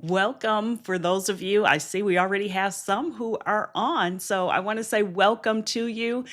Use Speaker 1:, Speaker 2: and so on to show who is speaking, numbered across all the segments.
Speaker 1: Welcome for those of you. I see we already have some who are on. So I want to say welcome to you.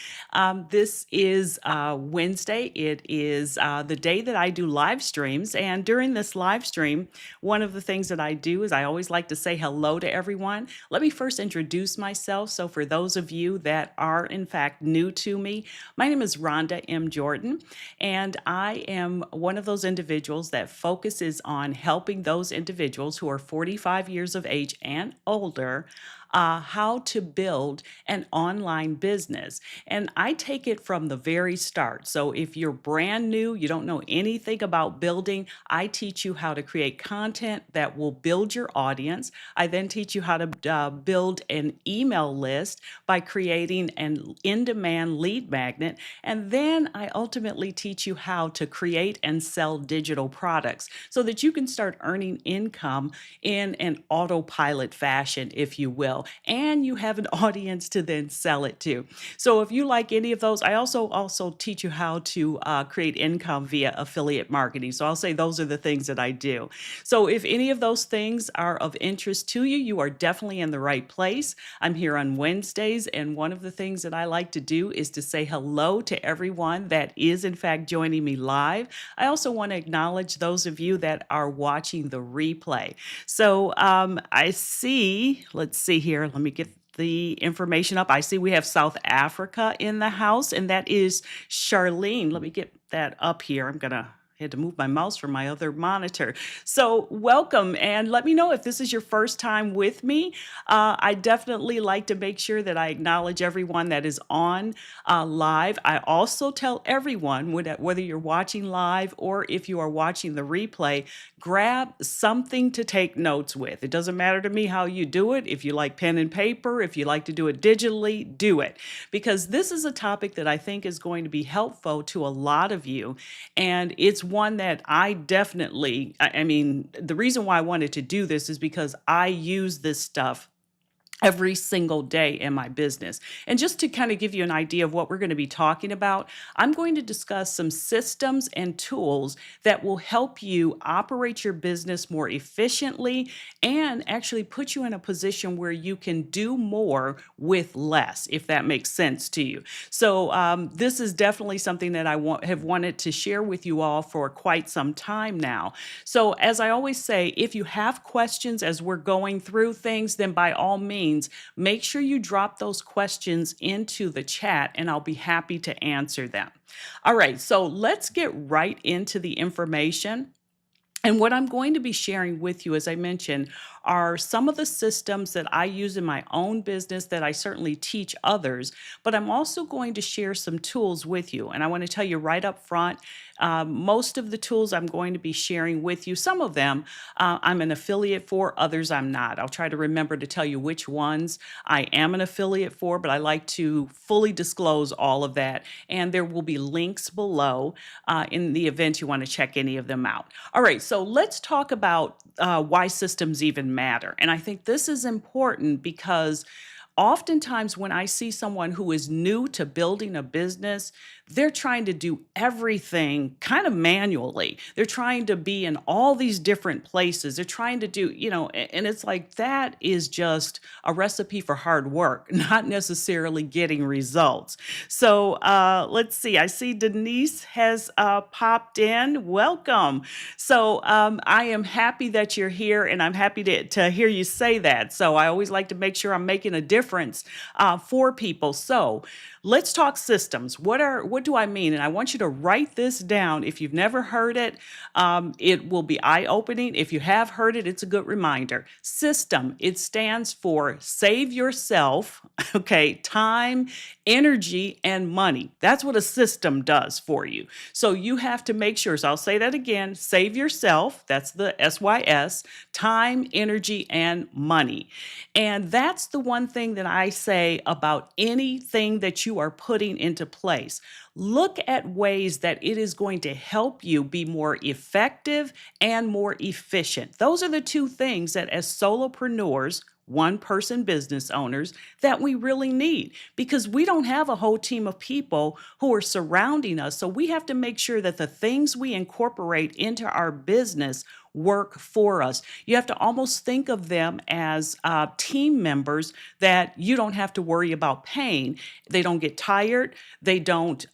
Speaker 1: This is Wednesday. It is the day that I do live streams. And during this live stream, one of the things that I do is I always like to say hello to everyone. Let me first introduce myself. So for those of you that are in fact new to me, my name is Rhonda M. Jordan. And I am one of those individuals that focuses on helping those individuals who are 45 years of age and older how to build an online business. And I take it from the very start. So if you're brand new, you don't know anything about building, I teach you how to create content that will build your audience. I then teach you how to build an email list by creating an in demand lead magnet. And then I ultimately teach you how to create and sell digital products so that you can start earning income in an autopilot fashion, if you will, and you have an audience to then sell it to. So if you like any of those, I also teach you how to create income via affiliate marketing. So I'll say those are the things that I do. So if any of those things are of interest to you, you are definitely in the right place. I'm here on Wednesdays, and one of the things that I like to do is to say hello to everyone that is in fact joining me live. I also want to acknowledge those of you that are watching the replay. So I see, let's see here, let me get the information up. I see we have South Africa in the house, and that is Charlene. Let me get that up here. I had to move my mouse from my other monitor. So, welcome, and let me know if this is your first time with me. I definitely like to make sure that I acknowledge everyone that is on live. I also tell everyone, whether you're watching live or if you are watching the replay, grab something to take notes with. It doesn't matter to me how you do it. If you like pen and paper, if you like to do it digitally, do it. Because this is a topic that I think is going to be helpful to a lot of you. And it's one that I definitely, I mean, the reason why I wanted to do this is because I use this stuff every single day in my business. And just to kind of give you an idea of what we're going to be talking about, I'm going to discuss some systems and tools that will help you operate your business more efficiently and actually put you in a position where you can do more with less, if that makes sense to you. So this is definitely something that have wanted to share with you all for quite some time now. So as I always say, if you have questions as we're going through things, then by all means, make sure you drop those questions into the chat and I'll be happy to answer them. All right, so let's get right into the information. And what I'm going to be sharing with you, as I mentioned, are some of the systems that I use in my own business that I certainly teach others, but I'm also going to share some tools with you. And I want to tell you right up front, most of the tools I'm going to be sharing with you, some of them I'm an affiliate for, others I'm not. I'll try to remember to tell you which ones I am an affiliate for, but I like to fully disclose all of that. And there will be links below in the event you want to check any of them out. All right, so let's talk about why systems even matter. And I think this is important because oftentimes when I see someone who is new to building a business, they're trying to do everything kind of manually. They're trying to be in all these different places. They're trying to do, and it's like that is just a recipe for hard work, not necessarily getting results. So let's see. I see Denise has popped in. Welcome. So I am happy that you're here, and I'm happy to hear you say that. So I always like to make sure I'm making a difference for people. So let's talk systems. What do I mean? And I want you to write this down. If you've never heard it, it will be eye-opening. If you have heard it, it's a good reminder. System, it stands for save yourself, okay, time, energy, and money. That's what a system does for you. So you have to make sure, so I'll say that again, save yourself, that's the SYS, time, energy, and money. And that's the one thing that I say about anything that you are putting into place. Look at ways that it is going to help you be more effective and more efficient. Those are the two things that as solopreneurs, one person business owners, that we really need because we don't have a whole team of people who are surrounding us. So we have to make sure that the things we incorporate into our business work for us. You have to almost think of them as team members that you don't have to worry about pain. They don't get tired. They don't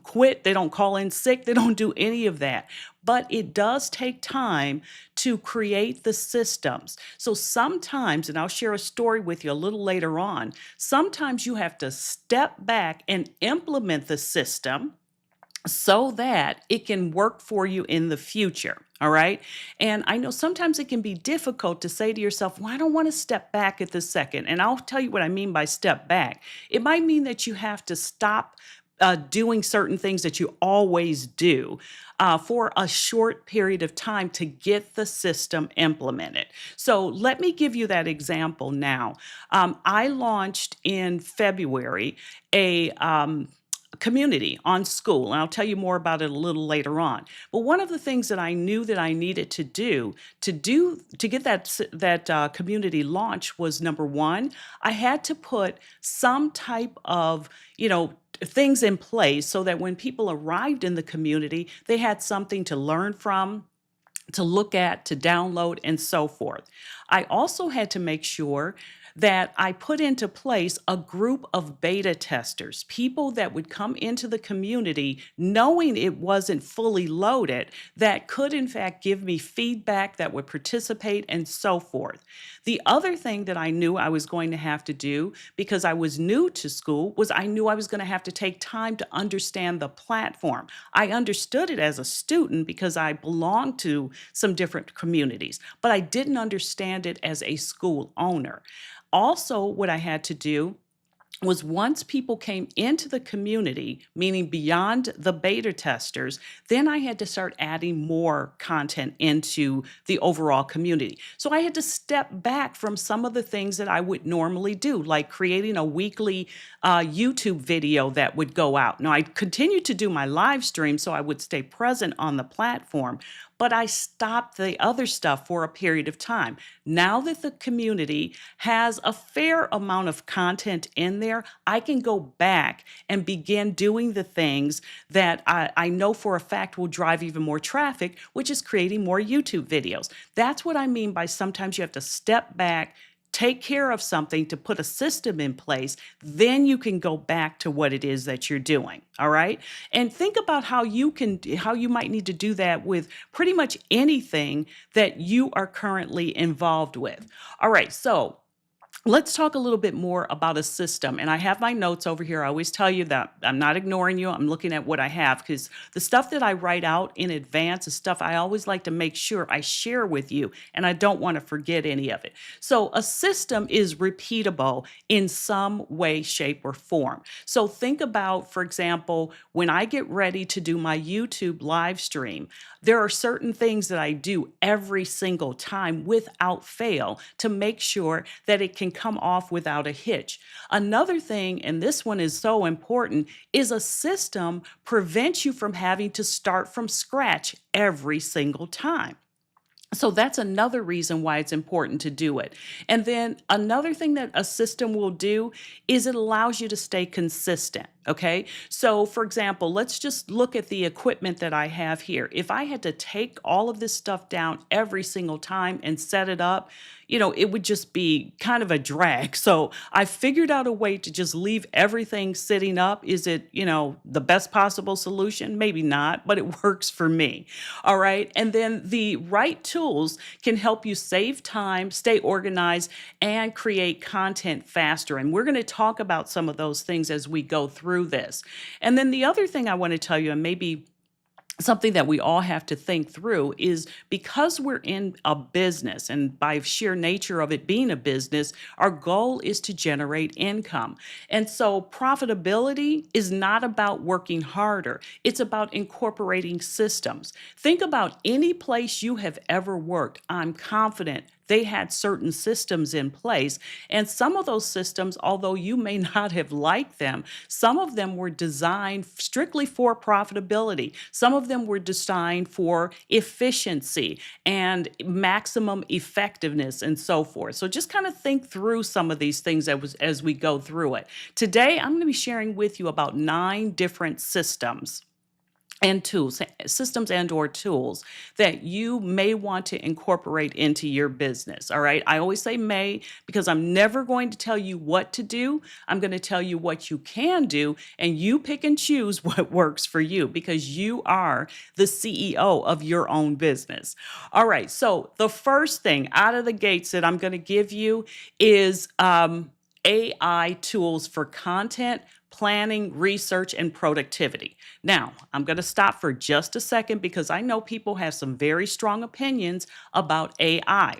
Speaker 1: quit. They don't call in sick. They don't do any of that. But it does take time to create the systems. So sometimes, and I'll share a story with you a little later on, sometimes you have to step back and implement the system so that it can work for you in the future. All right. And I know sometimes it can be difficult to say to yourself, well, I don't want to step back at this second. And I'll tell you what I mean by step back. It might mean that you have to stop doing certain things that you always do for a short period of time to get the system implemented. So let me give you that example now. I launched in February a community on school, and I'll tell you more about it a little later on. But one of the things that I knew that I needed to get that community launch was, number one, I had to put some type of things in place so that when people arrived in the community, they had something to learn from, to look at, to download, and so forth. I also had to make sure that I put into place a group of beta testers, people that would come into the community knowing it wasn't fully loaded, that could in fact give me feedback, that would participate, and so forth. The other thing that I knew I was going to have to do, because I was new to school, was I knew I was going to have to take time to understand the platform. I understood it as a student because I belonged to some different communities, but I didn't understand it as a school owner. Also, what I had to do was, once people came into the community, meaning beyond the beta testers, then I had to start adding more content into the overall community. So I had to step back from some of the things that I would normally do, like creating a weekly YouTube video that would go out. Now, I continued to do my live stream so I would stay present on the platform, but I stopped the other stuff for a period of time. Now that the community has a fair amount of content in there, I can go back and begin doing the things that I know for a fact will drive even more traffic, which is creating more YouTube videos. That's what I mean by sometimes you have to step back, take care of something to put a system in place, then you can go back to what it is that you're doing. All right. And think about how you might need to do that with pretty much anything that you are currently involved with. All right. So let's talk a little bit more about a system. And I have my notes over here. I always tell you that I'm not ignoring you. I'm looking at what I have, because the stuff that I write out in advance is stuff I always like to make sure I share with you, and I don't want to forget any of it. So a system is repeatable in some way, shape, or form. So think about, for example, when I get ready to do my YouTube live stream, there are certain things that I do every single time without fail to make sure that it can come off without a hitch. Another thing, and this one is so important, is a system prevents you from having to start from scratch every single time. So that's another reason why it's important to do it. And then another thing that a system will do is it allows you to stay consistent. Okay. So for example, let's just look at the equipment that I have here. If I had to take all of this stuff down every single time and set it up, it would just be kind of a drag. So I figured out a way to just leave everything sitting up. Is it, the best possible solution? Maybe not, but it works for me. All right. And then the right tools can help you save time, stay organized, and create content faster. And we're going to talk about some of those things as we go through this. And then the other thing I want to tell you, and maybe something that we all have to think through, is because we're in a business, and by sheer nature of it being a business, our goal is to generate income. And so profitability is not about working harder. It's about incorporating systems. Think about any place you have ever worked. I'm confident they had certain systems in place. And some of those systems, although you may not have liked them, some of them were designed strictly for profitability. Some of them were designed for efficiency and maximum effectiveness and so forth. So just kind of think through some of these things as we go through it. Today, I'm going to be sharing with you about 9 different systems and tools, systems and or tools that you may want to incorporate into your business. All right. I always say may because I'm never going to tell you what to do. I'm going to tell you what you can do, and you pick and choose what works for you because you are the CEO of your own business. All right. So the first thing out of the gates that I'm going to give you is AI tools for content planning, research, and productivity. Now, I'm going to stop for just a second because I know people have some very strong opinions about AI.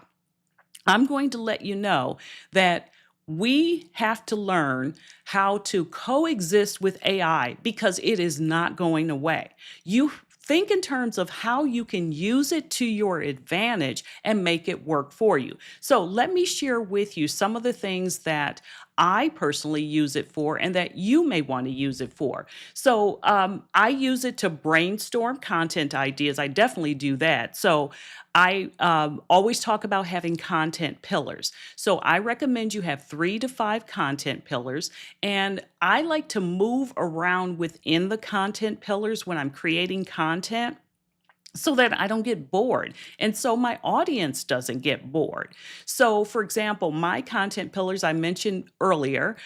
Speaker 1: I'm going to let you know that we have to learn how to coexist with AI because it is not going away. You think in terms of how you can use it to your advantage and make it work for you. So, let me share with you some of the things that I personally use it for and that you may want to use it for. So, I use it to brainstorm content ideas. I definitely do that. So, I always talk about having content pillars. So I recommend you have 3 to 5 content pillars. And I like to move around within the content pillars when I'm creating content so that I don't get bored. And so my audience doesn't get bored. So, for example, my content pillars I mentioned earlier,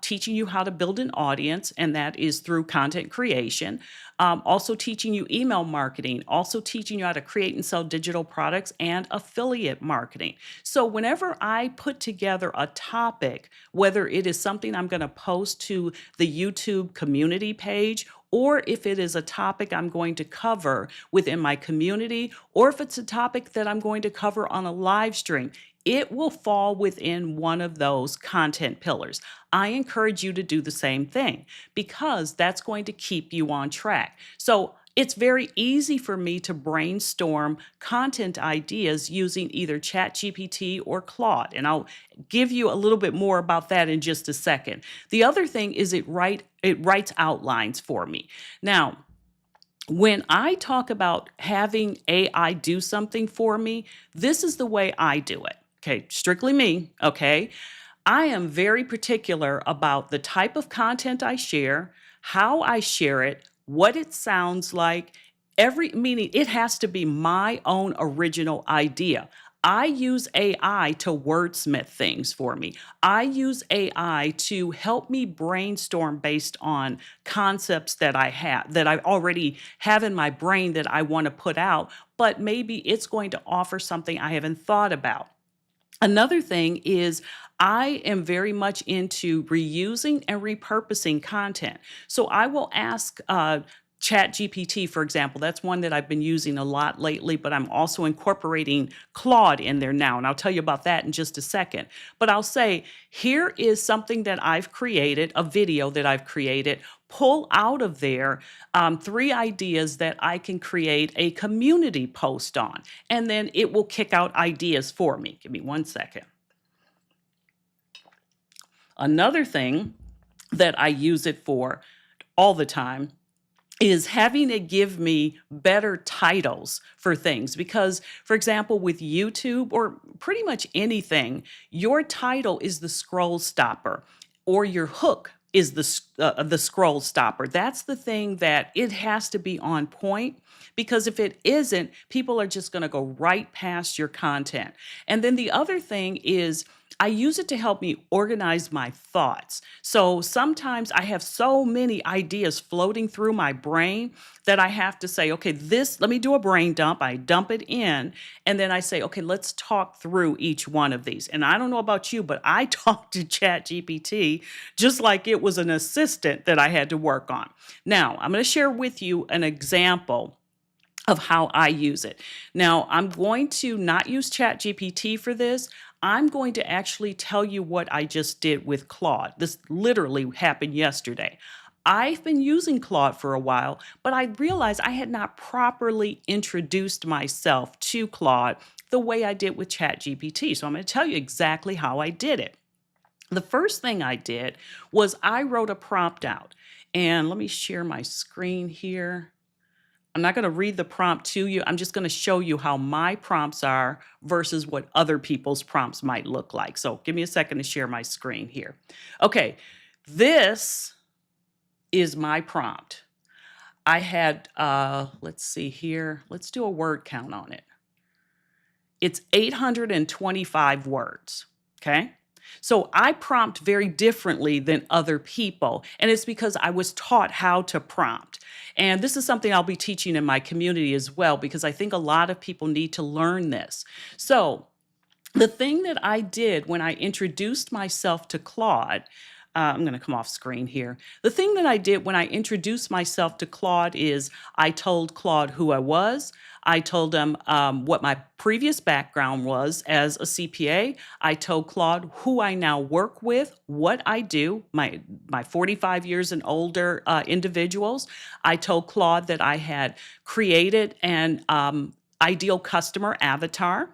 Speaker 1: teaching you how to build an audience, and that is through content creation. Also, teaching you email marketing, also teaching you how to create and sell digital products and affiliate marketing. So, whenever I put together a topic, whether it is something I'm going to post to the YouTube community page, or if it is a topic I'm going to cover within my community, or if it's a topic that I'm going to cover on a live stream, it will fall within one of those content pillars. I encourage you to do the same thing because that's going to keep you on track. So it's very easy for me to brainstorm content ideas using either ChatGPT or Claude. And I'll give you a little bit more about that in just a second. The other thing is it writes outlines for me. Now, when I talk about having AI do something for me, this is the way I do it. Okay, strictly me. Okay. I am very particular about the type of content I share, how I share it, what it sounds like. Every meaning it has to be my own original idea. I use AI to wordsmith things for me. I use AI to help me brainstorm based on concepts that I already have in my brain that I want to put out, but maybe it's going to offer something I haven't thought about. Another thing is I am very much into reusing and repurposing content. So I will ask Chat GPT, for example. That's one that I've been using a lot lately, but I'm also incorporating Claude in there now. And I'll tell you about that in just a second. But I'll say, here is something that I've created, a video that I've created. Pull out of there 3 ideas that I can create a community post on, and then it will kick out ideas for me. Give me one second. Another thing that I use it for all the time is having it give me better titles for things. Because, for example, with YouTube or pretty much anything, your title is the scroll stopper or your hook is the scroll stopper. That's the thing that it has to be on point because if it isn't, people are just going to go right past your content. And then the other thing is I use it to help me organize my thoughts. So sometimes I have so many ideas floating through my brain that I have to say, okay, let me do a brain dump. I dump it in, and then I say, okay, let's talk through each one of these. And I don't know about you, but I talk to ChatGPT just like it was an assistant that I had to work on. Now, I'm going to share with you an example of how I use it. Now, I'm going to not use ChatGPT for this. I'm going to actually tell you what I just did with Claude. This literally happened yesterday. I've been using Claude for a while, but I realized I had not properly introduced myself to Claude the way I did with ChatGPT. So I'm going to tell you exactly how I did it. The first thing I did was I wrote a prompt out. And let me share my screen here. I'm not going to read the prompt to you. I'm just going to show you how my prompts are versus what other people's prompts might look like. So give me a second to share my screen here. Okay, this is my prompt. I had, let's see here, let's do a word count on it. It's 825 words. Okay. So I prompt very differently than other people. And it's because I was taught how to prompt. And this is something I'll be teaching in my community as well, because I think a lot of people need to learn this. So the thing that I did when I introduced myself to Claude, I'm going to come off screen here. The thing that I did when I introduced myself to Claude is I told Claude who I was. I told him what my previous background was as a CPA. I told Claude who I now work with, what I do, my 45 years and older individuals. I told Claude that I had created an ideal customer avatar.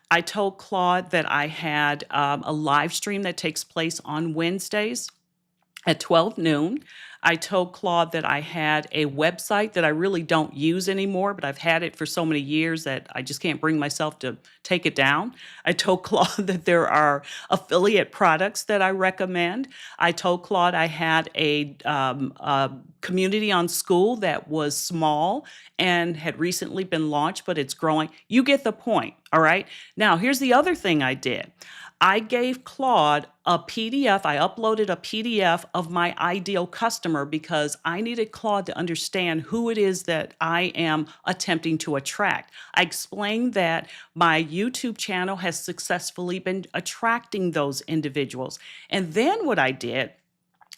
Speaker 1: I told Claude that I had a live stream that takes place on Wednesdays at 12 noon. I told Claude that I had a website that I really don't use anymore, but I've had it for so many years that I just can't bring myself to take it down. I told Claude that there are affiliate products that I recommend. I told Claude I had a community on School that was small and had recently been launched, but it's growing. You get the point, all right? Now, here's the other thing I did. I gave Claude a PDF. I uploaded a PDF of my ideal customer because I needed Claude to understand who it is that I am attempting to attract. I explained that my YouTube channel has successfully been attracting those individuals. And then what I did,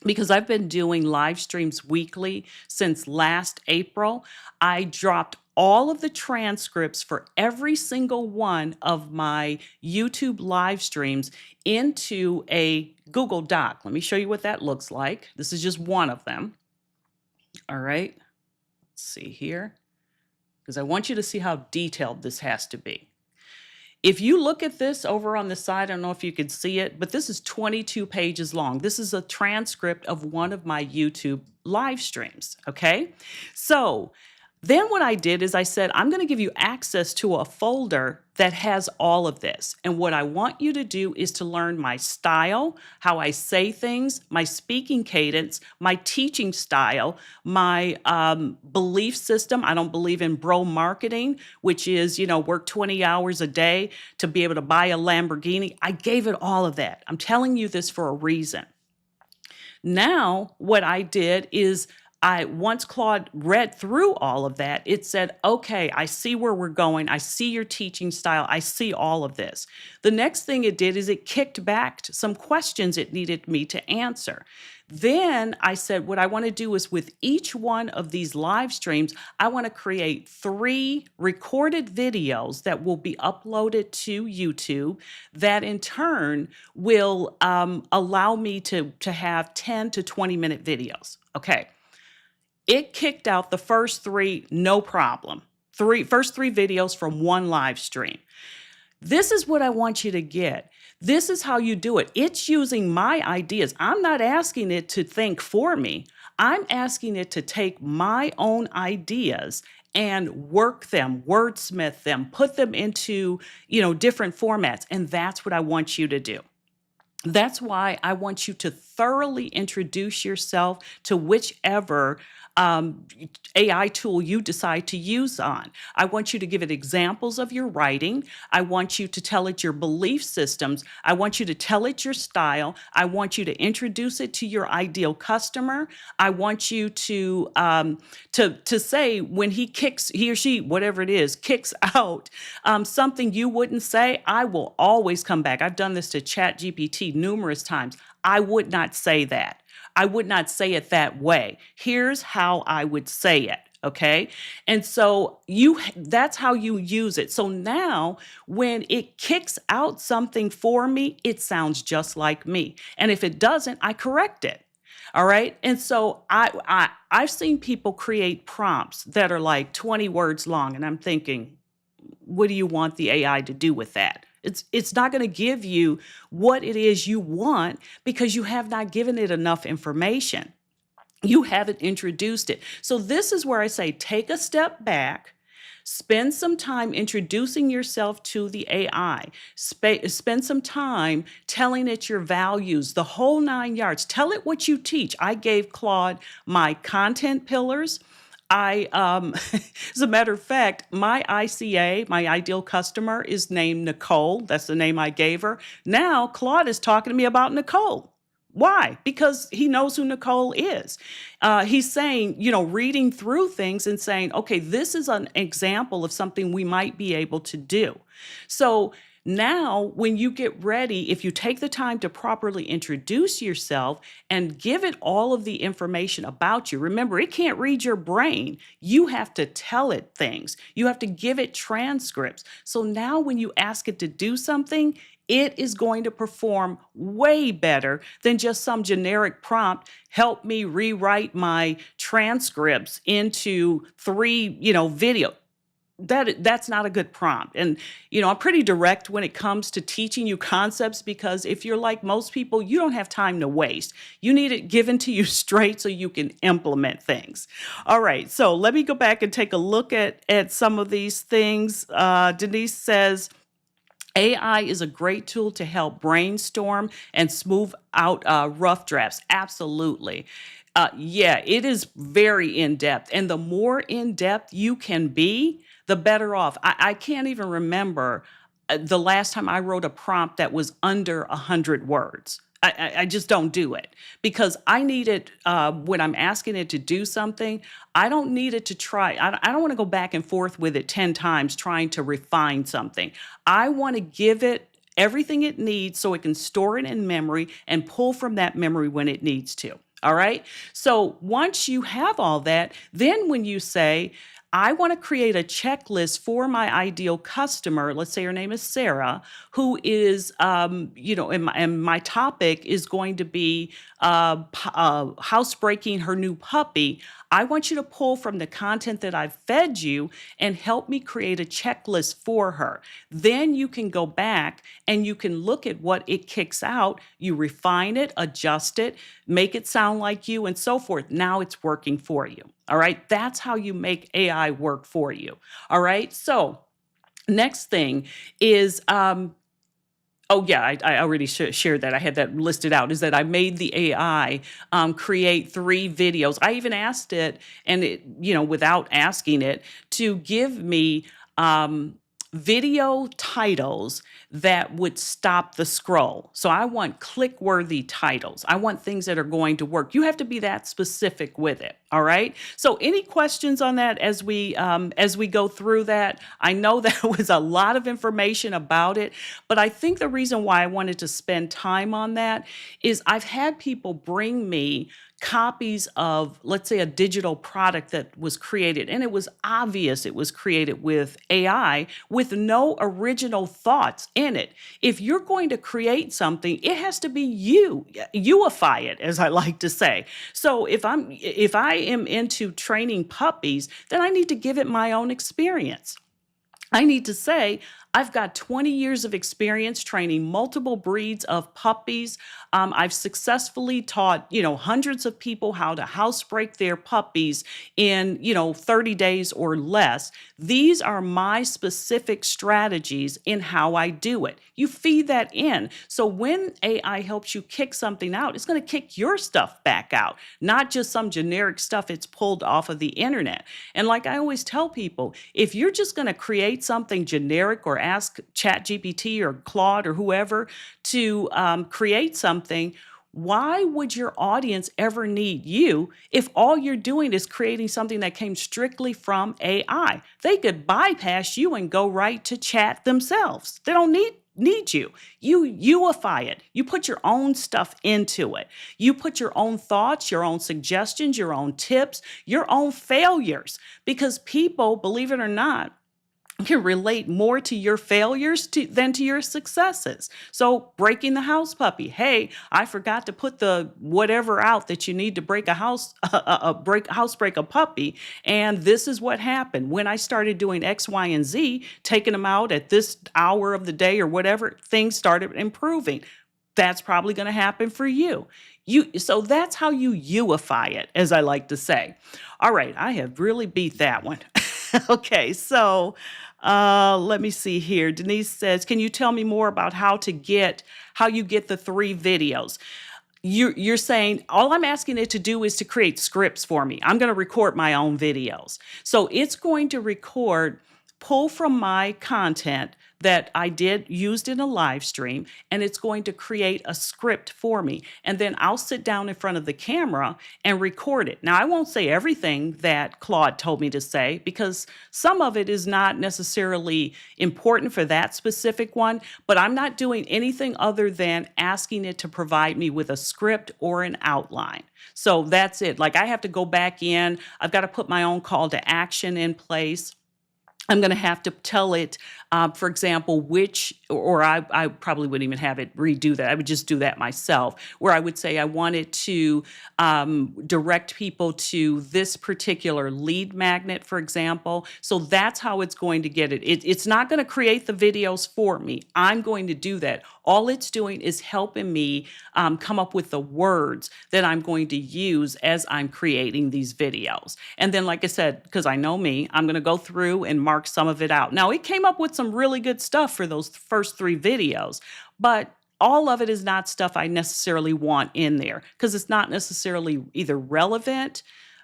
Speaker 1: because I've been doing live streams weekly since last April, I dropped all of the transcripts for every single one of my YouTube live streams into a Google Doc. Let me show you what that looks like. This is just one of them. All right. Let's see here, because I want you to see how detailed this has to be. If you look at this over on the side, I don't know if you can see it, but this is 22 pages long. This is a transcript of one of my YouTube live streams, okay? So then what I did is I said, I'm going to give you access to a folder that has all of this. And what I want you to do is to learn my style, how I say things, my speaking cadence, my teaching style, my belief system. I don't believe in bro marketing, which is, work 20 hours a day to be able to buy a Lamborghini. I gave it all of that. I'm telling you this for a reason. Now, what I did is once Claude read through all of that, it said, okay, I see where we're going. I see your teaching style. I see all of this. The next thing it did is it kicked back to some questions it needed me to answer. Then I said, what I want to do is with each one of these live streams, I want to create 3 recorded videos that will be uploaded to YouTube that in turn will allow me to have 10 to 20-minute videos. Okay. It kicked out the first 3, no problem. First 3 videos from one live stream. This is what I want you to get. This is how you do it. It's using my ideas. I'm not asking it to think for me. I'm asking it to take my own ideas and work them, wordsmith them, put them into, different formats. And that's what I want you to do. That's why I want you to thoroughly introduce yourself to whichever AI tool you decide to use on. I want you to give it examples of your writing. I want you to tell it your belief systems. I want you to tell it your style. I want you to introduce it to your ideal customer. I want you to say when he or she, whatever it is, kicks out something you wouldn't say, I will always come back. I've done this to ChatGPT numerous times. I would not say that. I would not say it that way. Here's how I would say it. Okay. And so that's how you use it. So now when it kicks out something for me, it sounds just like me. And if it doesn't, I correct it. All right. And so I've seen people create prompts that are like 20 words long. And I'm thinking, what do you want the AI to do with that? It's not going to give you what it is you want because you have not given it enough information. You haven't introduced it. So this is where I say, take a step back, spend some time introducing yourself to the AI, spend some time telling it your values, the whole 9 yards. Tell it what you teach. I gave Claude my content pillars. as a matter of fact, my ICA, my ideal customer, is named Nicole. That's the name I gave her. Now Claude is talking to me about Nicole. Why? Because he knows who Nicole is. He's saying, reading through things and saying, okay, this is an example of something we might be able to do. So now, when you get ready, if you take the time to properly introduce yourself and give it all of the information about you, remember, it can't read your brain. You have to tell it things, you have to give it transcripts. So now, when you ask it to do something, it is going to perform way better than just some generic prompt. Help me rewrite my transcripts into three, video. That's not a good prompt. And I'm pretty direct when it comes to teaching you concepts, because if you're like most people, you don't have time to waste. You need it given to you straight so you can implement things. All right, so let me go back and take a look at some of these things. Denise says AI is a great tool to help brainstorm and smooth out rough drafts. Absolutely. Yeah, it is very in depth. And the more in depth you can be, the better off. I can't even remember the last time I wrote a prompt that was under 100 words. I just don't do it, because I need it when I'm asking it to do something. I don't need it to try. I don't want to go back and forth with it 10 times trying to refine something. I want to give it everything it needs so it can store it in memory and pull from that memory when it needs to. All right. So once you have all that, then when you say, I want to create a checklist for my ideal customer. Let's say her name is Sarah, who is, and my topic is going to be housebreaking her new puppy. I want you to pull from the content that I've fed you and help me create a checklist for her. Then you can go back and you can look at what it kicks out. You refine it, adjust it, make it sound like you, and so forth. Now it's working for you. All right. That's how you make AI work for you. All right. So, next thing is, oh yeah, I already shared that. I had that listed out. Is that I made the AI create 3 videos. I even asked it, and it, without asking it, to give me video titles that would stop the scroll. So I want click-worthy titles. I want things that are going to work. You have to be that specific with it. All right. So any questions on that as we go through that? I know that was a lot of information about it, but I think the reason why I wanted to spend time on that is I've had people bring me copies of, let's say, a digital product that was created, and it was obvious it was created with AI with no original thoughts in it. If you're going to create something, it has to be youify it, as I like to say. So if I am into training puppies, then I need to give it my own experience. I need to say, I've got 20 years of experience training multiple breeds of puppies. I've successfully taught, hundreds of people how to housebreak their puppies in, 30 days or less. These are my specific strategies in how I do it. You feed that in. So when AI helps you kick something out, it's going to kick your stuff back out, not just some generic stuff it's pulled off of the internet. And like I always tell people, if you're just going to create something generic or ask ChatGPT or Claude or whoever to create something, why would your audience ever need you if all you're doing is creating something that came strictly from AI? They could bypass you and go right to chat themselves. They don't need you. You youify it. You put your own stuff into it. You put your own thoughts, your own suggestions, your own tips, your own failures, because people, believe it or not, can relate more to your failures than to your successes. So breaking the house puppy. Hey, I forgot to put the whatever out that you need to break a housebreak a puppy. And this is what happened. When I started doing X, Y, and Z, taking them out at this hour of the day or whatever, things started improving. That's probably going to happen for you. So that's how you youify it, as I like to say. All right, I have really beat that one. Okay, so let me see here. Denise says, can you tell me more about how you get the 3 videos? You're saying all I'm asking it to do is to create scripts for me. I'm going to record my own videos. So it's going to record, pull from my content that I did used in a live stream, and it's going to create a script for me. And then I'll sit down in front of the camera and record it. Now, I won't say everything that Claude told me to say because some of it is not necessarily important for that specific one, but I'm not doing anything other than asking it to provide me with a script or an outline. So that's it. Like I have to go back in, I've got to put my own call to action in place. I'm going to have to tell it, for example, which, or I probably wouldn't even have it redo that. I would just do that myself, where I would say I wanted to direct people to this particular lead magnet, for example. So that's how it's going to get it. It's not going to create the videos for me. I'm going to do that. All it's doing is helping me come up with the words that I'm going to use as I'm creating these videos. And then, like I said, because I know me, I'm going to go through and mark some of it out. Now, it came up with some really good stuff for those first 3 videos, but all of it is not stuff I necessarily want in there because it's not necessarily either relevant.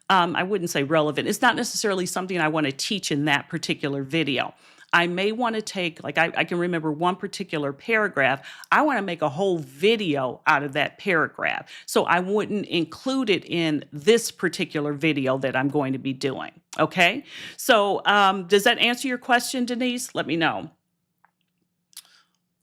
Speaker 1: I wouldn't say relevant. It's not necessarily something I want to teach in that particular video. I may want to take, like, I can remember one particular paragraph. I want to make a whole video out of that paragraph. So I wouldn't include it in this particular video that I'm going to be doing. Okay. So does that answer your question, Denise? Let me know.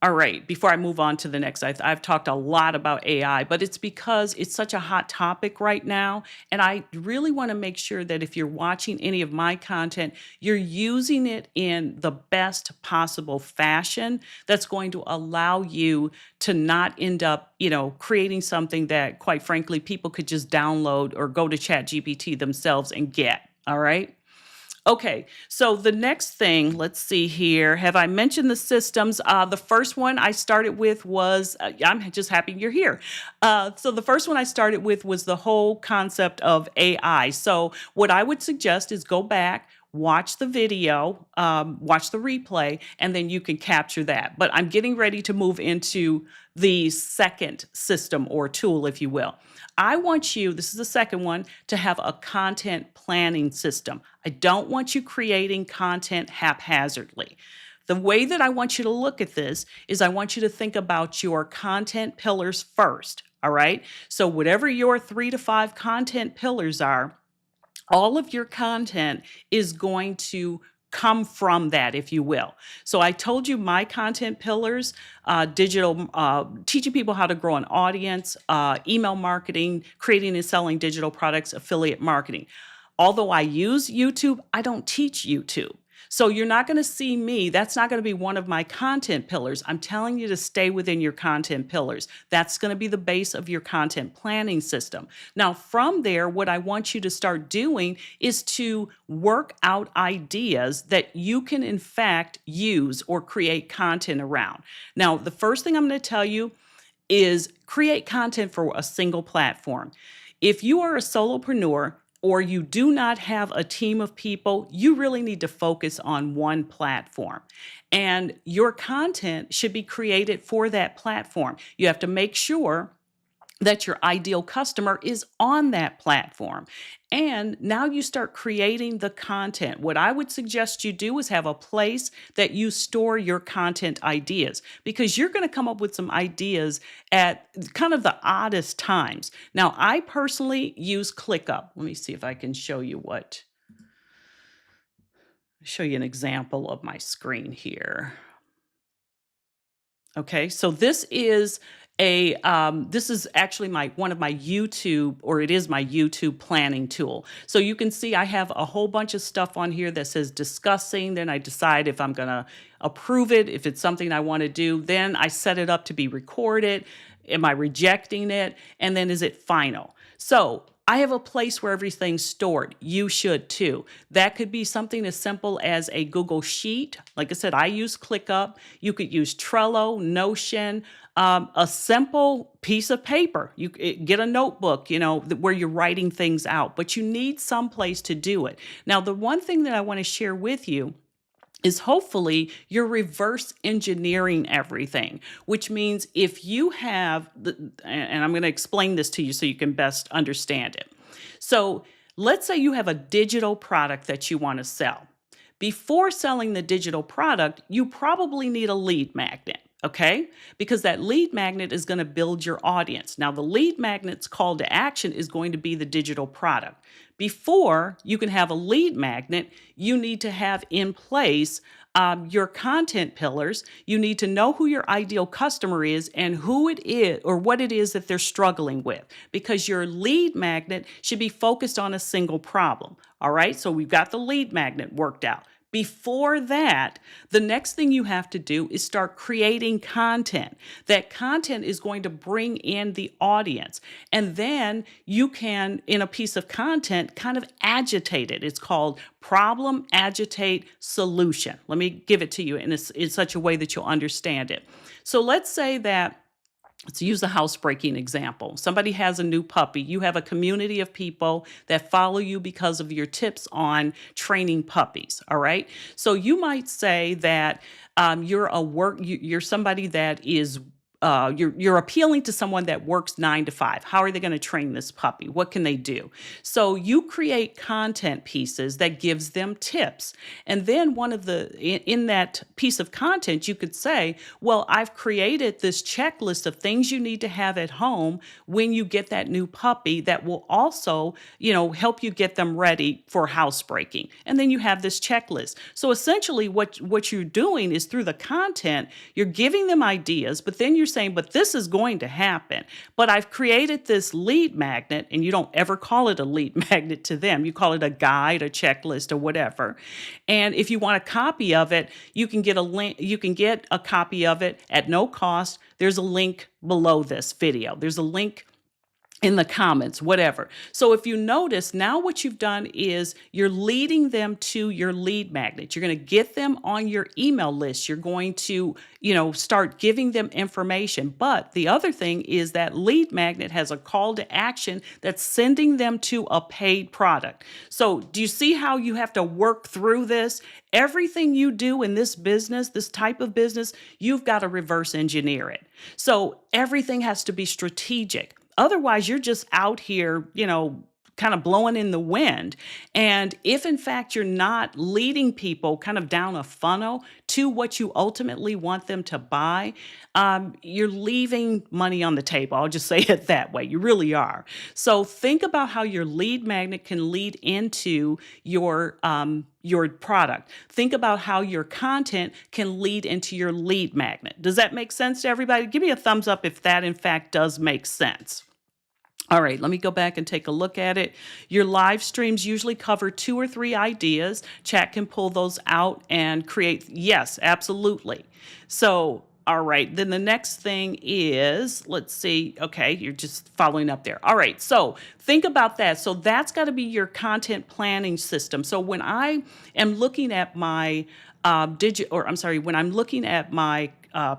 Speaker 1: All right, before I move on to the next, I've talked a lot about AI, but it's because it's such a hot topic right now. And I really want to make sure that if you're watching any of my content, you're using it in the best possible fashion that's going to allow you to not end up, creating something that, quite frankly, people could just download or go to ChatGPT themselves and get. All right. Okay, so the next thing, let's see here. Have I mentioned the systems? The first one I started with was, I'm just happy you're here. So the first one I started with was the whole concept of AI. So what I would suggest is go back, watch the video, watch the replay, and then you can capture that. But I'm getting ready to move into the second system or tool, if you will. I want you, this is the second one, to have a content planning system. I don't want you creating content haphazardly. The way that I want you to look at this is I want you to think about your content pillars first, all right? So whatever your 3 to 5 content pillars are, all of your content is going to come from that, if you will. So I told you my content pillars, digital, teaching people how to grow an audience, email marketing, creating and selling digital products, affiliate marketing. Although I use YouTube, I don't teach YouTube. So you're not going to see me. That's not going to be one of my content pillars. I'm telling you to stay within your content pillars. That's going to be the base of your content planning system. Now, from there, what I want you to start doing is to work out ideas that you can, in fact, use or create content around. Now, the first thing I'm going to tell you is create content for a single platform. If you are a solopreneur, or you do not have a team of people, you really need to focus on one platform. And your content should be created for that platform. You have to make sure that your ideal customer is on that platform. And now you start creating the content. What I would suggest you do is have a place that you store your content ideas because you're going to come up with some ideas at kind of the oddest times. Now, I personally use ClickUp. Let me see if I can show you an example of my screen here. Okay, so this is this is actually one of my YouTube, or it is my YouTube planning tool. So you can see I have a whole bunch of stuff on here that says discussing. Then I decide if I'm going to approve it, if it's something I want to do. Then I set it up to be recorded. Am I rejecting it? And then is it final? So I have a place where everything's stored. You should too. That could be something as simple as a Google Sheet. Like I said, I use ClickUp. You could use Trello, Notion, a simple piece of paper. You get a notebook, where you're writing things out, but you need some place to do it. Now, the one thing that I want to share with you is hopefully you're reverse engineering everything, which means if you have and I'm going to explain this to you so you can best understand it. So let's say you have a digital product that you want to sell. Before selling the digital product, you probably need a lead magnet. Okay, because that lead magnet is going to build your audience. Now, the lead magnet's call to action is going to be the digital product. Before you can have a lead magnet, you need to have in place your content pillars. You need to know who your ideal customer is and who it is or what it is that they're struggling with, because your lead magnet should be focused on a single problem. All right, so we've got the lead magnet worked out. Before that, the next thing you have to do is start creating content. That content is going to bring in the audience. And then you can, in a piece of content, kind of agitate it. It's called problem, agitate, solution. Let me give it to you in such a way that you'll understand it. So let's say that let's use a housebreaking example. Somebody has a new puppy. You have a community of people that follow you because of your tips on training puppies. All right. So you might say that you're somebody that is you're appealing to someone that works 9 to 5. How are they going to train this puppy? What can they do? So you create content pieces that gives them tips. And then in that piece of content, you could say, well, I've created this checklist of things you need to have at home when you get that new puppy that will also, help you get them ready for housebreaking. And then you have this checklist. So essentially what you're doing is through the content, you're giving them ideas, but then you're saying, but this is going to happen. But I've created this lead magnet, and you don't ever call it a lead magnet to them. You call it a guide, a checklist, or whatever. And if you want a copy of it, you can get a link. You can get a copy of it at no cost. There's a link below this video. There's a link in the comments, whatever. So if you notice, now what you've done is you're leading them to your lead magnet. You're going to get them on your email list. You're going to, start giving them information. But the other thing is that lead magnet has a call to action that's sending them to a paid product. So do you see how you have to work through this? Everything you do in this business, this type of business, you've got to reverse engineer it. So everything has to be strategic. Otherwise, you're just out here, kind of blowing in the wind. And if in fact you're not leading people kind of down a funnel to what you ultimately want them to buy, you're leaving money on the table. I'll just say it that way. You really are. So think about how your lead magnet can lead into your product. Think about how your content can lead into your lead magnet. Does that make sense to everybody? Give me a thumbs up if that in fact does make sense. All right, let me go back and take a look at it. Your live streams usually cover 2 or 3 ideas. Chat can pull those out and create. Yes, absolutely. So, all right, then the next thing is, let's see. Okay, you're just following up there. All right, so think about that. So that's got to be your content planning system. So when I am looking at my when I'm looking at my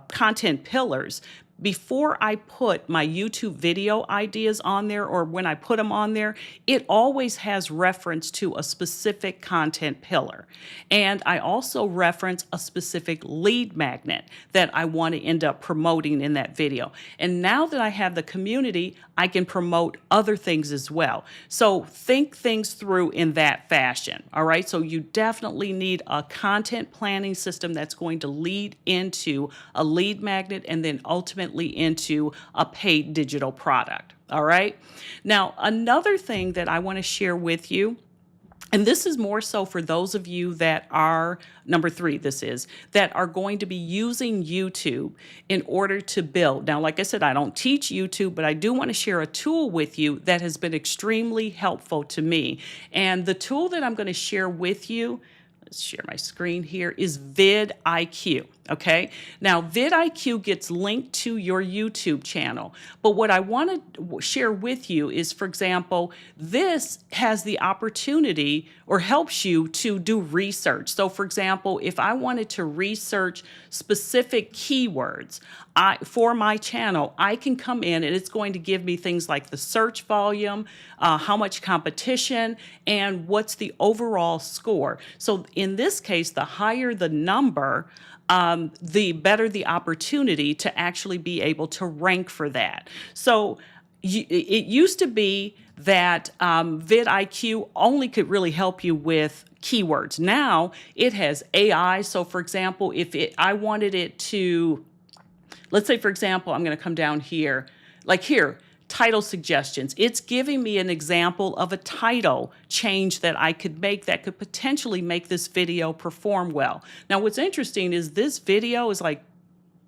Speaker 1: content pillars, before I put my YouTube video ideas on there, or when I put them on there, it always has reference to a specific content pillar. And I also reference a specific lead magnet that I want to end up promoting in that video. And now that I have the community, I can promote other things as well. So think things through in that fashion. All right. So you definitely need a content planning system that's going to lead into a lead magnet and then ultimately into a paid digital product. All right. Now, another thing that I want to share with you, and this is more so for those of you that are, number 3, that are going to be using YouTube in order to build. Now, like I said, I don't teach YouTube, but I do want to share a tool with you that has been extremely helpful to me. And the tool that I'm going to share with you, let's share my screen here, is vidIQ. Okay. Now, vidIQ gets linked to your YouTube channel. But what I want to share with you is, for example, this has the opportunity or helps you to do research. So, for example, if I wanted to research specific keywords for my channel, I can come in and it's going to give me things like the search volume, how much competition, and what's the overall score. So in this case, the higher the number, the better the opportunity to actually be able to rank for that. So it used to be that vidIQ only could really help you with keywords. Now it has AI. So for example, if I wanted it to, let's say, for example, I'm going to come down here, like here, title suggestions. It's giving me an example of a title change that I could make that could potentially make this video perform well. Now, what's interesting is this video is like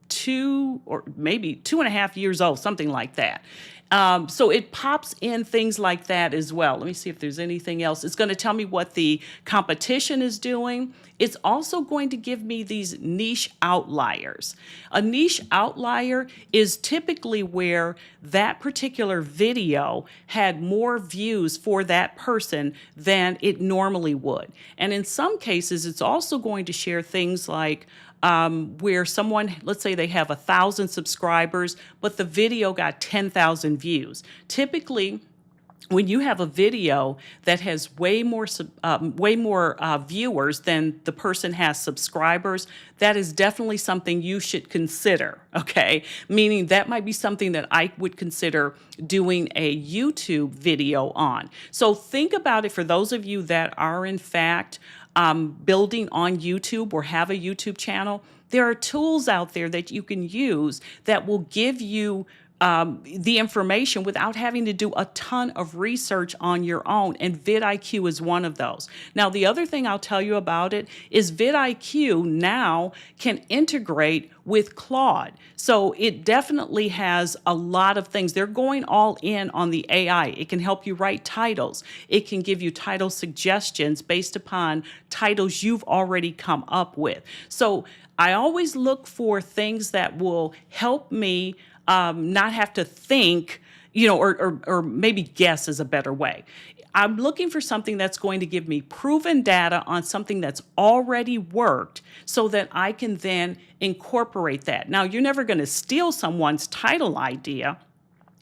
Speaker 1: 2 or maybe 2.5 years old, something like that. So it pops in things like that as well. Let me see if there's anything else. It's going to tell me what the competition is doing. It's also going to give me these niche outliers. A niche outlier is typically where that particular video had more views for that person than it normally would. And in some cases, it's also going to share things like where someone, let's say they have 1,000 subscribers, but the video got 10,000 views. Typically, when you have a video that has way more viewers than the person has subscribers, that is definitely something you should consider, okay? Meaning that might be something that I would consider doing a YouTube video on. So think about it for those of you that are in fact building on YouTube or have a YouTube channel. There are tools out there that you can use that will give you the information without having to do a ton of research on your own, and vidIQ is one of those. Now, the other thing I'll tell you about it is vidIQ now can integrate with Claude. So it definitely has a lot of things. They're going all in on the AI. It can help you write titles. It can give you title suggestions based upon titles you've already come up with. So I always look for things that will help me not have to think, or maybe guess is a better way. I'm looking for something that's going to give me proven data on something that's already worked so that I can then incorporate that. Now, you're never going to steal someone's title idea.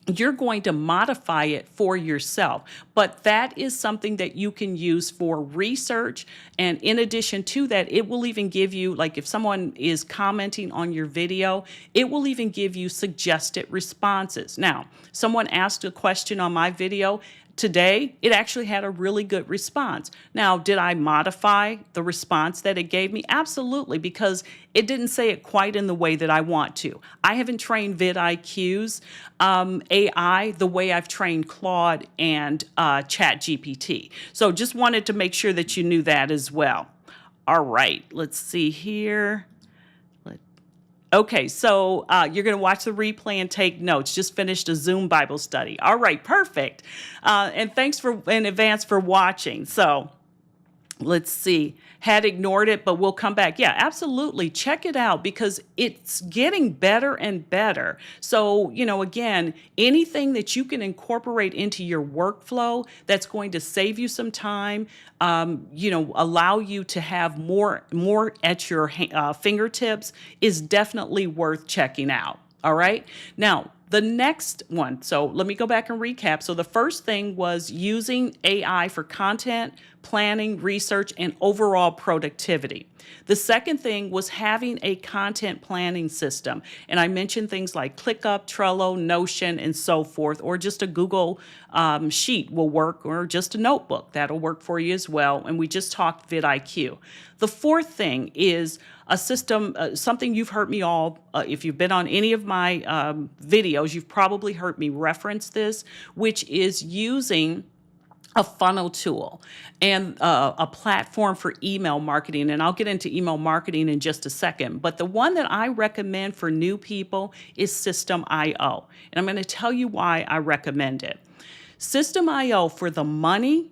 Speaker 1: You're going to modify it for yourself. But that is something that you can use for research. And in addition to that, it will even give you, like if someone is commenting on your video, it will even give you suggested responses. Now, someone asked a question on my video today, it actually had a really good response. Now, did I modify the response that it gave me? Absolutely, because it didn't say it quite in the way that I want to. I haven't trained vidIQ's AI the way I've trained Claude and ChatGPT. So just wanted to make sure that you knew that as well. All right, let's see here. Okay, so you're going to watch the replay and take notes. Just finished a Zoom Bible study. All right, perfect. And thanks in advance for watching. So let's see. Had ignored it, but we'll come back. Yeah, absolutely. Check it out because it's getting better and better. So, again, anything that you can incorporate into your workflow that's going to save you some time, allow you to have more at your fingertips is definitely worth checking out. All right. Now, the next one, so let me go back and recap. So the first thing was using AI for content, planning, research, and overall productivity. The second thing was having a content planning system. And I mentioned things like ClickUp, Trello, Notion, and so forth, or just a Google sheet will work, or just a notebook. That'll work for you as well. And we just talked vidIQ. The fourth thing is a system, something you've heard me if you've been on any of my videos, you've probably heard me reference this, which is using a funnel tool and a platform for email marketing. And I'll get into email marketing in just a second. But the one that I recommend for new people is System.io. And I'm going to tell you why I recommend it. System.io, for the money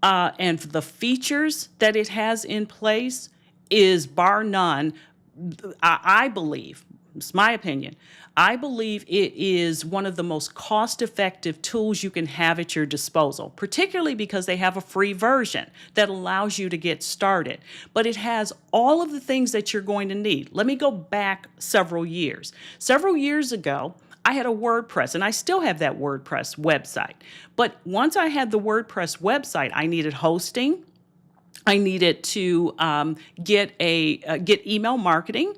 Speaker 1: and the features that it has in place, is bar none, I believe, it's my opinion, I believe it is one of the most cost-effective tools you can have at your disposal, particularly because they have a free version that allows you to get started. But it has all of the things that you're going to need. Let me go back several years. Several years ago, I had a WordPress, and I still have that WordPress website. But once I had the WordPress website, I needed hosting, I needed to get email marketing.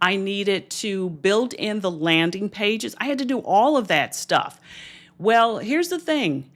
Speaker 1: I needed to build in the landing pages. I had to do all of that stuff. Well, here's the thing.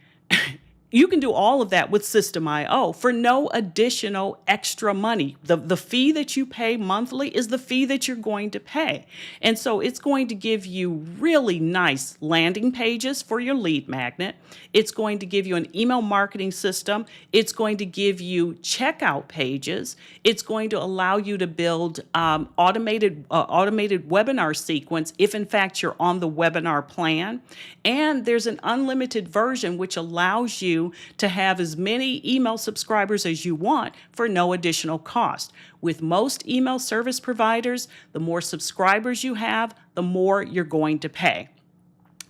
Speaker 1: You can do all of that with System.io for no additional extra money. The fee that you pay monthly is the fee that you're going to pay. And so it's going to give you really nice landing pages for your lead magnet. It's going to give you an email marketing system. It's going to give you checkout pages. It's going to allow you to build automated webinar sequence if in fact you're on the webinar plan. And there's an unlimited version which allows you to have as many email subscribers as you want for no additional cost. With most email service providers, the more subscribers you have, the more you're going to pay.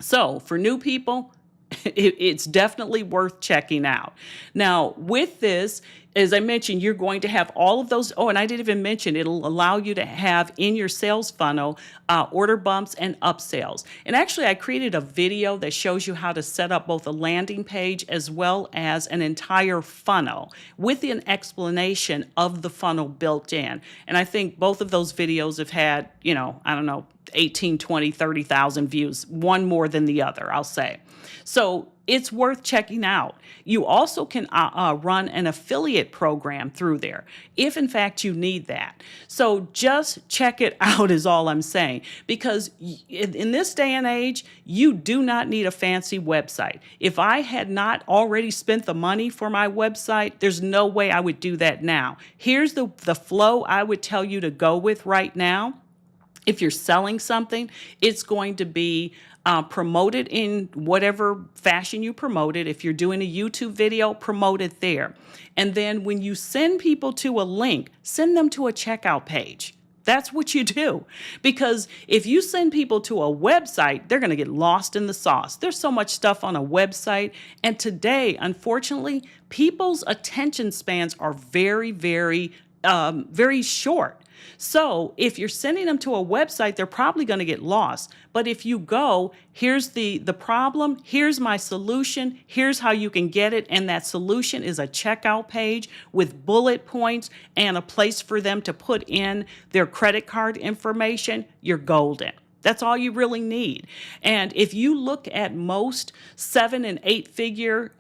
Speaker 1: So for new people, it's definitely worth checking out. Now, with this, as I mentioned, you're going to have all of those. Oh, and I didn't even mention, it'll allow you to have in your sales funnel order bumps and upsells. And actually, I created a video that shows you how to set up both a landing page as well as an entire funnel with an explanation of the funnel built in. And I think both of those videos have had, I don't know, 18, 20, 30,000 views, one more than the other, I'll say. So it's worth checking out. You also can run an affiliate program through there if in fact you need that. So just check it out is all I'm saying, because in this day and age, you do not need a fancy website. If I had not already spent the money for my website, there's no way I would do that now. Here's the flow I would tell you to go with right now. If you're selling something, it's going to be promote it in whatever fashion you promote it. If you're doing a YouTube video, promote it there. And then when you send people to a link, send them to a checkout page. That's what you do. Because if you send people to a website, they're going to get lost in the sauce. There's so much stuff on a website. And today, unfortunately, people's attention spans are very, very short. So if you're sending them to a website, they're probably going to get lost. But if you go, here's the problem, here's my solution, here's how you can get it, and that solution is a checkout page with bullet points and a place for them to put in their credit card information, you're golden. That's all you really need. And if you look at most 7 and 8 figure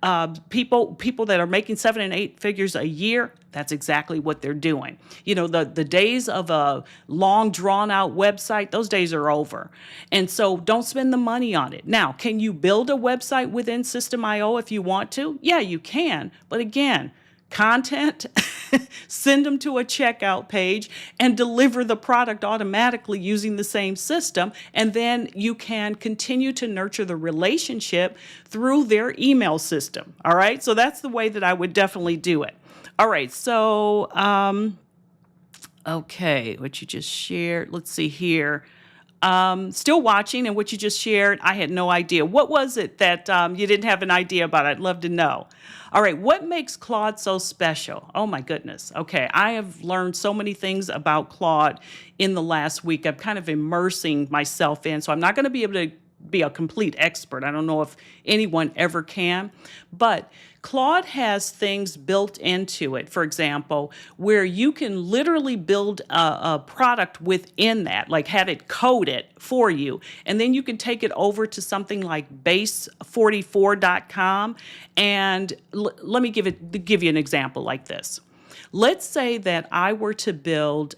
Speaker 1: people that are making 7 and 8 figures a year, that's exactly what they're doing. The days of a long drawn out website, those days are over. And so don't spend the money on it. Now, can you build a website within System.io if you want to? Yeah, you can. But again, content, send them to a checkout page and deliver the product automatically using the same system. And then you can continue to nurture the relationship through their email system. All right. So that's the way that I would definitely do it. All right. So, okay, what you just shared. Let's see here. Still watching, and what you just shared, I had no idea. What was it that you didn't have an idea about? I'd love to know. All right, what makes Claude so special? Oh my goodness. Okay, I have learned so many things about Claude in the last week. I'm kind of immersing myself in, so I'm not going to be able to be a complete expert. I don't know if anyone ever can, but Claude has things built into it, for example, where you can literally build a product within that, like have it coded for you. And then you can take it over to something like base44.com. And let me give you an example like this. Let's say that I were to build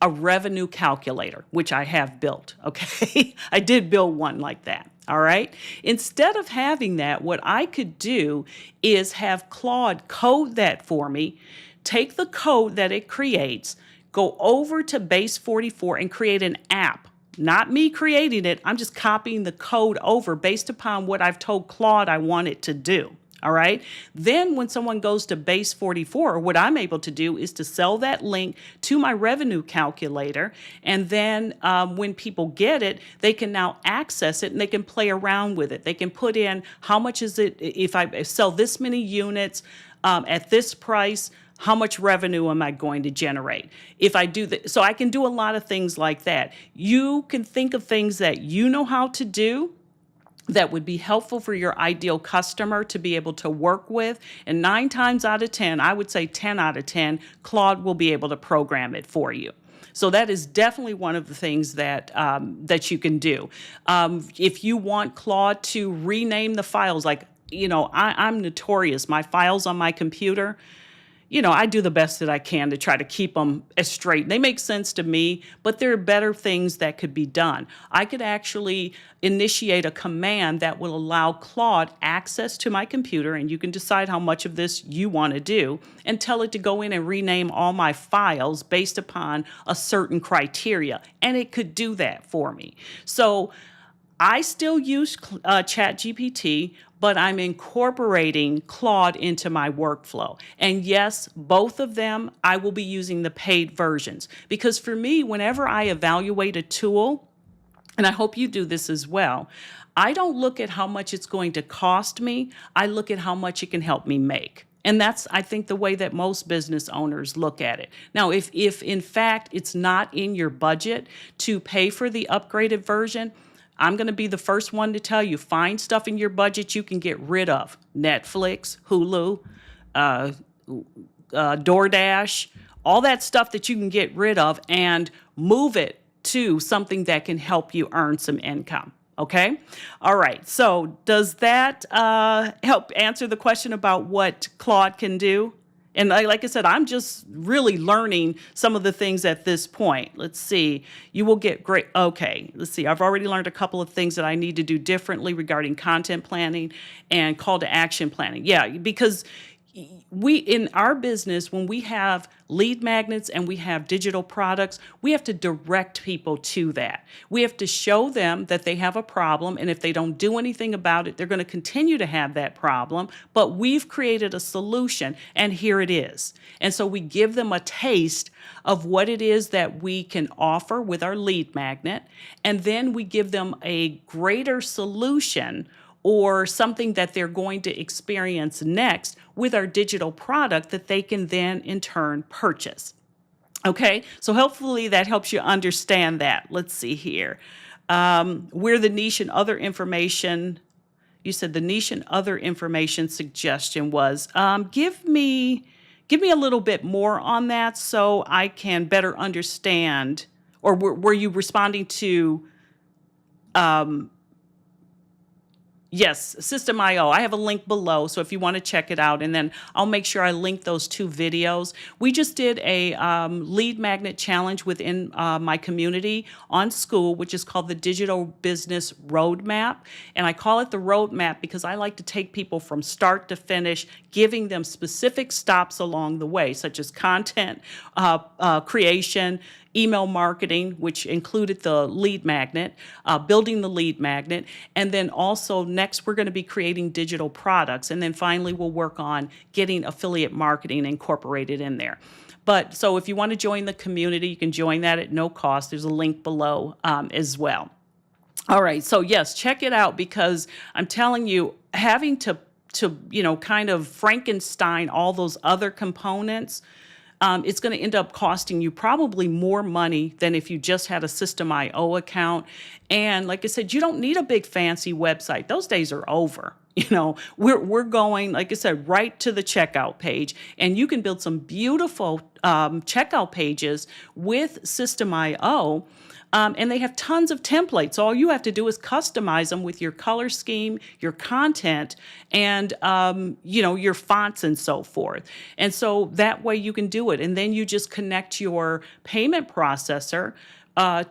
Speaker 1: a revenue calculator, which I have built, okay? I did build one like that, all right? Instead of having that, what I could do is have Claude code that for me, take the code that it creates, go over to Base44 and create an app. Not me creating it, I'm just copying the code over based upon what I've told Claude I want it to do. All right. Then when someone goes to Base44, what I'm able to do is to sell that link to my revenue calculator. And then when people get it, they can now access it and they can play around with it. They can put in how much is it if I sell this many units at this price, how much revenue am I going to generate? If I do that, so I can do a lot of things like that. You can think of things that you know how to do that would be helpful for your ideal customer to be able to work with. And 9 times out of 10, I would say 10 out of 10, Claude will be able to program it for you. So that is definitely one of the things that that you can do. If you want Claude to rename the files, like, I'm notorious. My files on my computer, I do the best that I can to try to keep them as straight. They make sense to me, but there are better things that could be done. I could actually initiate a command that will allow Claude access to my computer, and you can decide how much of this you want to do, and tell it to go in and rename all my files based upon a certain criteria. And it could do that for me. So I still use ChatGPT, but I'm incorporating Claude into my workflow. And yes, both of them, I will be using the paid versions. Because for me, whenever I evaluate a tool, and I hope you do this as well, I don't look at how much it's going to cost me. I look at how much it can help me make. And that's, I think, the way that most business owners look at it. Now, if in fact it's not in your budget to pay for the upgraded version, I'm going to be the first one to tell you, find stuff in your budget you can get rid of. Netflix, Hulu, DoorDash, all that stuff that you can get rid of, and move it to something that can help you earn some income. Okay? All right. So does that help answer the question about what Claude can do? And like I said, I'm just really learning some of the things at this point. Let's see. You will get great. Okay, let's see. I've already learned a couple of things that I need to do differently regarding content planning and call to action planning. Yeah, because we, in our business, when we have lead magnets and we have digital products, we have to direct people to that. We have to show them that they have a problem, and if they don't do anything about it, they're going to continue to have that problem. But we've created a solution, and here it is. And so we give them a taste of what it is that we can offer with our lead magnet, and then we give them a greater solution or something that they're going to experience next with our digital product that they can then in turn purchase. Okay, so hopefully that helps you understand that. Let's see here. Where the niche and other information, you said the niche and other information suggestion was, give me a little bit more on that so I can better understand, or were you responding to, yes, System IO. I have a link below, so if you want to check it out, and then I'll make sure I link those 2 videos. We just did a lead magnet challenge within my community on School, which is called the Digital Business Roadmap. And I call it the roadmap because I like to take people from start to finish, giving them specific stops along the way, such as content creation, email marketing, which included the lead magnet, building the lead magnet, and then also next we're going to be creating digital products, and then finally we'll work on getting affiliate marketing incorporated in there. But so if you want to join the community, you can join that at no cost. There's a link below as well. All right, so yes, check it out, because I'm telling you, having to kind of Frankenstein all those other components, it's going to end up costing you probably more money than if you just had a System IO account. And like I said, you don't need a big fancy website. Those days are over. We're going, like I said, right to the checkout page, and you can build some beautiful checkout pages with System IO. And they have tons of templates. All you have to do is customize them with your color scheme, your content, and your fonts and so forth. And so that way you can do it. And then you just connect your payment processor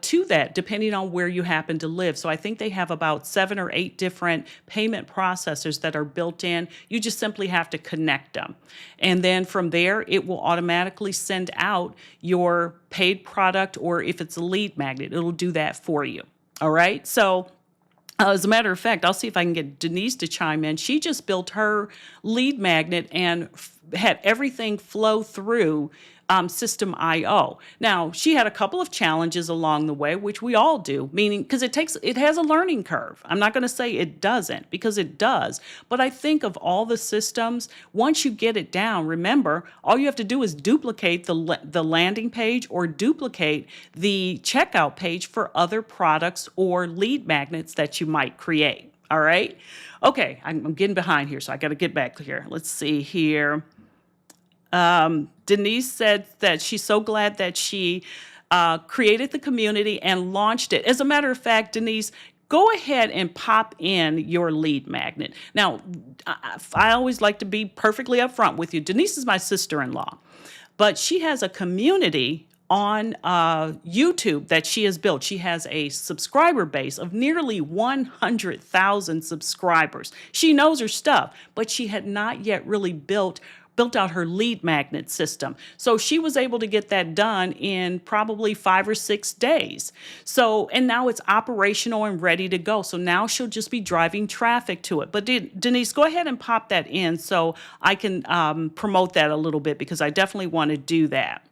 Speaker 1: to that, depending on where you happen to live. So I think they have about 7 or 8 different payment processors that are built in. You just simply have to connect them. And then from there, it will automatically send out your paid product, or if it's a lead magnet, it'll do that for you. All right. So as a matter of fact, I'll see if I can get Denise to chime in. She just built her lead magnet and had everything flow through System IO. Now, she had a couple of challenges along the way, which we all do, meaning because it has a learning curve. I'm not going to say it doesn't, because it does. But I think of all the systems, once you get it down, remember, all you have to do is duplicate the landing page or duplicate the checkout page for other products or lead magnets that you might create. All right. Okay, I'm getting behind here, so I got to get back here. Let's see here. Denise said that she's so glad that she created the community and launched it. As a matter of fact, Denise, go ahead and pop in your lead magnet. Now, I always like to be perfectly upfront with you. Denise is my sister-in-law, but she has a community on YouTube that she has built. She has a subscriber base of nearly 100,000 subscribers. She knows her stuff, but she had not yet really built out her lead magnet system. So she was able to get that done in probably 5 or 6 days. So, and now it's operational and ready to go. So now she'll just be driving traffic to it. But Denise, go ahead and pop that in so I can promote that a little bit, because I definitely want to do that.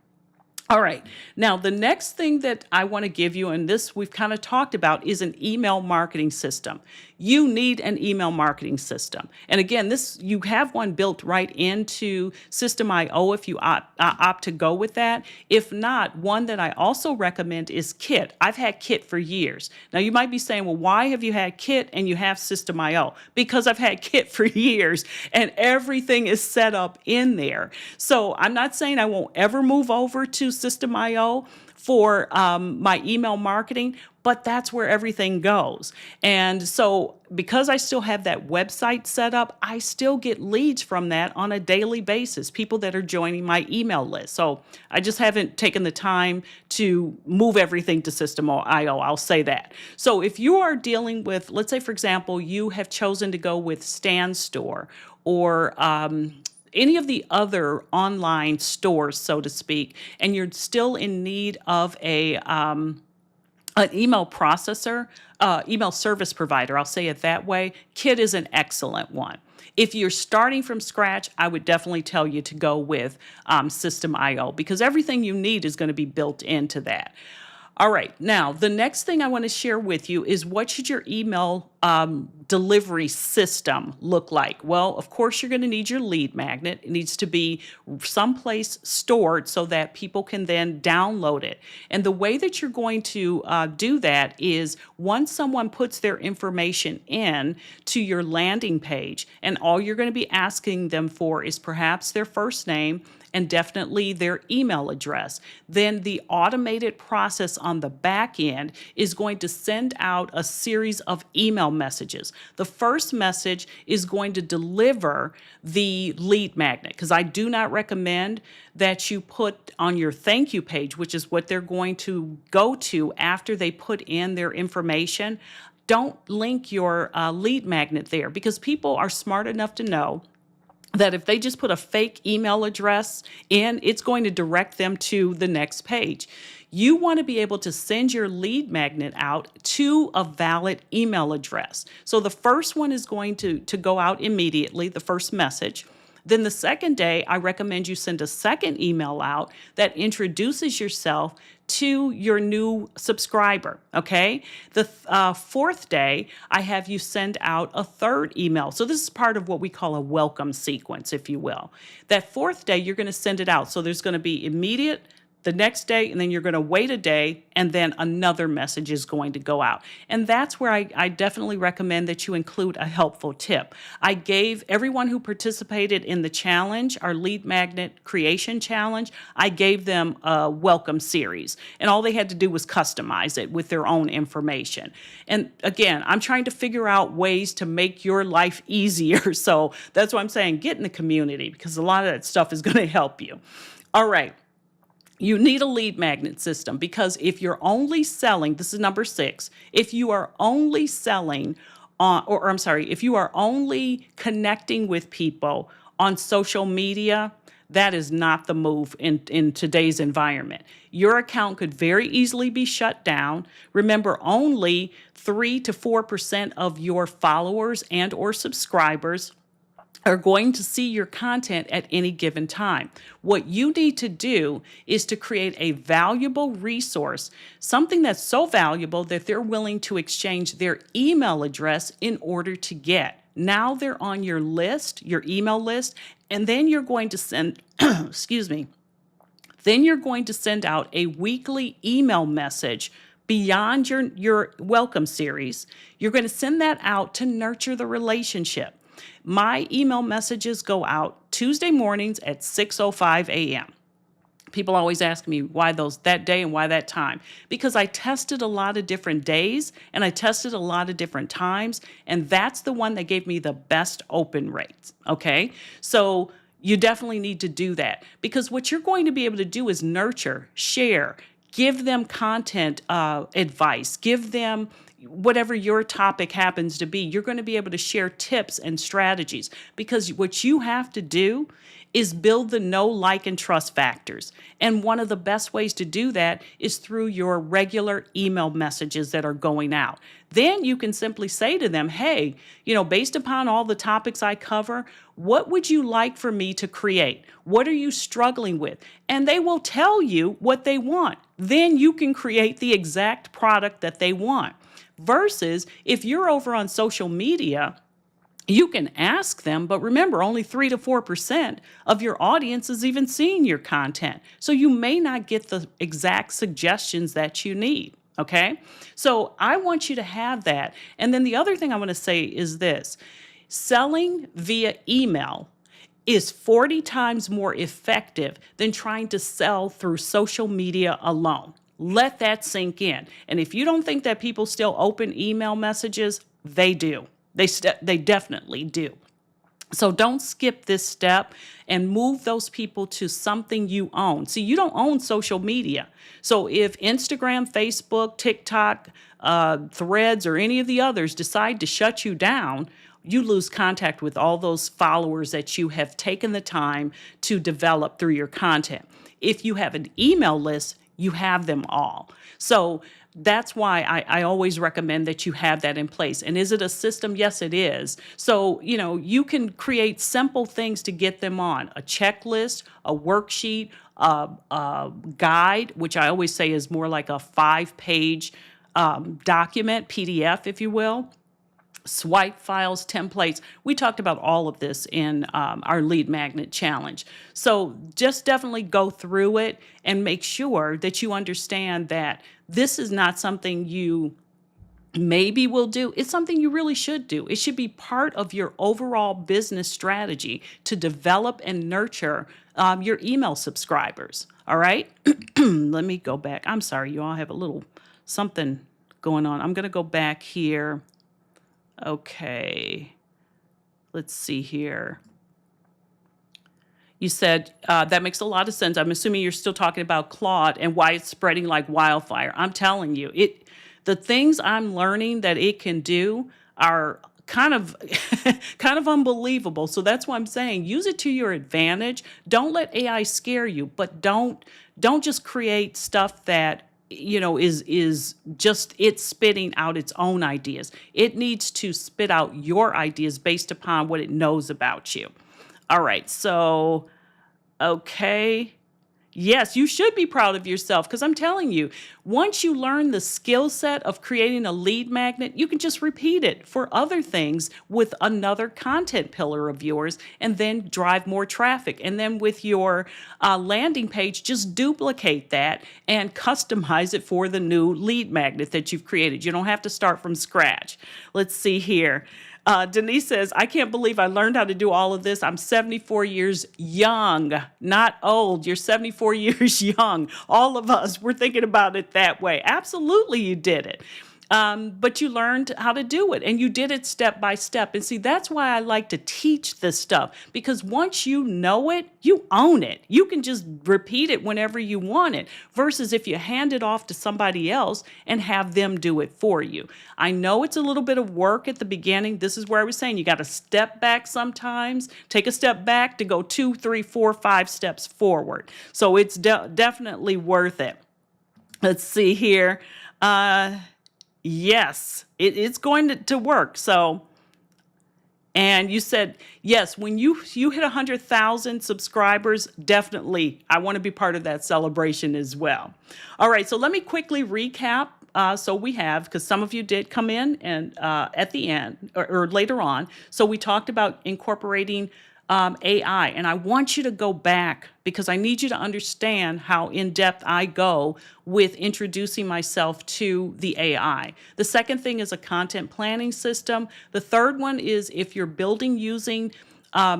Speaker 1: All right. Now, the next thing that I want to give you, and this we've kind of talked about, is an email marketing system. You need an email marketing system. And again, you have one built right into System.io if you opt to go with that. If not, one that I also recommend is Kit. I've had Kit for years. Now, you might be saying, well, why have you had Kit and you have System.io? Because I've had Kit for years and everything is set up in there. So I'm not saying I won't ever move over to System.io for my email marketing, but that's where everything goes. And so because I still have that website set up, I still get leads from that on a daily basis, people that are joining my email list. So I just haven't taken the time to move everything to System.io, I'll say that. So if you are dealing with, let's say, for example, you have chosen to go with StanStore or any of the other online stores, so to speak, and you're still in need of an email processor, email service provider, I'll say it that way, Kit is an excellent one. If you're starting from scratch, I would definitely tell you to go with System.io, because everything you need is going to be built into that. All right, now the next thing I want to share with you is, what should your email delivery system look like? Well, of course, you're going to need your lead magnet. It needs to be someplace stored so that people can then download it. And the way that you're going to do that is, once someone puts their information in to your landing page, and all you're going to be asking them for is perhaps their first name and definitely their email address, then the automated process on the back end is going to send out a series of email messages. The first message is going to deliver the lead magnet, because I do not recommend that you put on your thank you page, which is what they're going to go to after they put in their information. Don't link your lead magnet there, because people are smart enough to know that if they just put a fake email address in, it's going to direct them to the next page. You want to be able to send your lead magnet out to a valid email address. So the first one is going to go out immediately, the first message. Then the second day, I recommend you send a second email out that introduces yourself to your new subscriber, okay? The fourth day, I have you send out a third email. So this is part of what we call a welcome sequence, if you will. That fourth day, you're going to send it out. So there's going to be immediate, the next day, and then you're going to wait a day, and then another message is going to go out. And that's where I definitely recommend that you include a helpful tip. I gave everyone who participated in the challenge, our lead magnet creation challenge, I gave them a welcome series, and all they had to do was customize it with their own information. And again, I'm trying to figure out ways to make your life easier. So that's why I'm saying get in the community, because a lot of that stuff is going to help you. All right. You need a lead magnet system, because if you're only selling, this is number 6, if you are only selling if you are only connecting with people on social media, that is not the move in today's environment. Your account could very easily be shut down. Remember, only 3 to 4% of your followers and or subscribers are going to see your content at any given time. What you need to do is to create a valuable resource, something that's so valuable that they're willing to exchange their email address in order to get. Now they're on your list, your email list, and then you're going to send, excuse me, then you're going to send out a weekly email message beyond your welcome series. You're going to send that out to nurture the relationship. My email messages go out Tuesday mornings at 6:05 a.m. People always ask me why that day and why that time, because I tested a lot of different days and I tested a lot of different times, and that's the one that gave me the best open rates. Okay, so you definitely need to do that, because what you're going to be able to do is nurture, share, give them content advice, give them whatever your topic happens to be. You're going to be able to share tips and strategies, because what you have to do is build the know, like, and trust factors. And one of the best ways to do that is through your regular email messages that are going out. Then you can simply say to them, hey, based upon all the topics I cover, what would you like for me to create? What are you struggling with? And they will tell you what they want. Then you can create the exact product that they want. Versus if you're over on social media, you can ask them, but remember, only 3 to 4% of your audience is even seeing your content. So you may not get the exact suggestions that you need. Okay. So I want you to have that. And then the other thing I want to say is this: selling via email is 40 times more effective than trying to sell through social media alone. Let that sink in. And if you don't think that people still open email messages, they do. They definitely do. So don't skip this step and move those people to something you own. See, you don't own social media. So if Instagram, Facebook, TikTok, Threads, or any of the others decide to shut you down, you lose contact with all those followers that you have taken the time to develop through your content. If you have an email list, you have them all. So that's why I always recommend that you have that in place. And is it a system? Yes, it is. So, you can create simple things to get them on: a checklist, a worksheet, a guide, which I always say is more like a 5-page document, PDF, if you will. Swipe files, templates. We talked about all of this in our lead magnet challenge. So just definitely go through it and make sure that you understand that this is not something you maybe will do. It's something you really should do. It should be part of your overall business strategy to develop and nurture your email subscribers. All right. Let me go back. I'm sorry, you all have a little something going on. I'm going to go back here. Okay, let's see here. You said that makes a lot of sense. I'm assuming you're still talking about Claude and why it's spreading like wildfire. I'm telling you, the things I'm learning that it can do are kind of kind of unbelievable. So that's why I'm saying use it to your advantage. Don't let AI scare you, but don't just create stuff that is just it spitting out its own ideas. It needs to spit out your ideas based upon what it knows about you. All right, so, okay. Yes, you should be proud of yourself, because I'm telling you, once you learn the skill set of creating a lead magnet, you can just repeat it for other things with another content pillar of yours and then drive more traffic. And then with your landing page, just duplicate that and customize it for the new lead magnet that you've created. You don't have to start from scratch. Let's see here. Denise says, I can't believe I learned how to do all of this. I'm 74 years young, not old. You're 74 years young. All of us, we're thinking about it that way. Absolutely, you did it. But you learned how to do it, and you did it step by step. And see, that's why I like to teach this stuff, because once you know it, you own it. You can just repeat it whenever you want it, versus if you hand it off to somebody else and have them do it for you. I know it's a little bit of work at the beginning. This is where I was saying you got to step back sometimes, take a step back to go 2, 3, 4, 5 steps forward. So it's definitely worth it. Let's see here. Yes, it's going to work. So, and you said, yes, when you hit 100,000 subscribers, definitely, I want to be part of that celebration as well. All right, so let me quickly recap. So we have, because some of you did come in and at the end or later on. So we talked about incorporating AI. And I want you to go back because I need you to understand how in depth I go with introducing myself to the AI. The second thing is a content planning system. The third one is if you're building using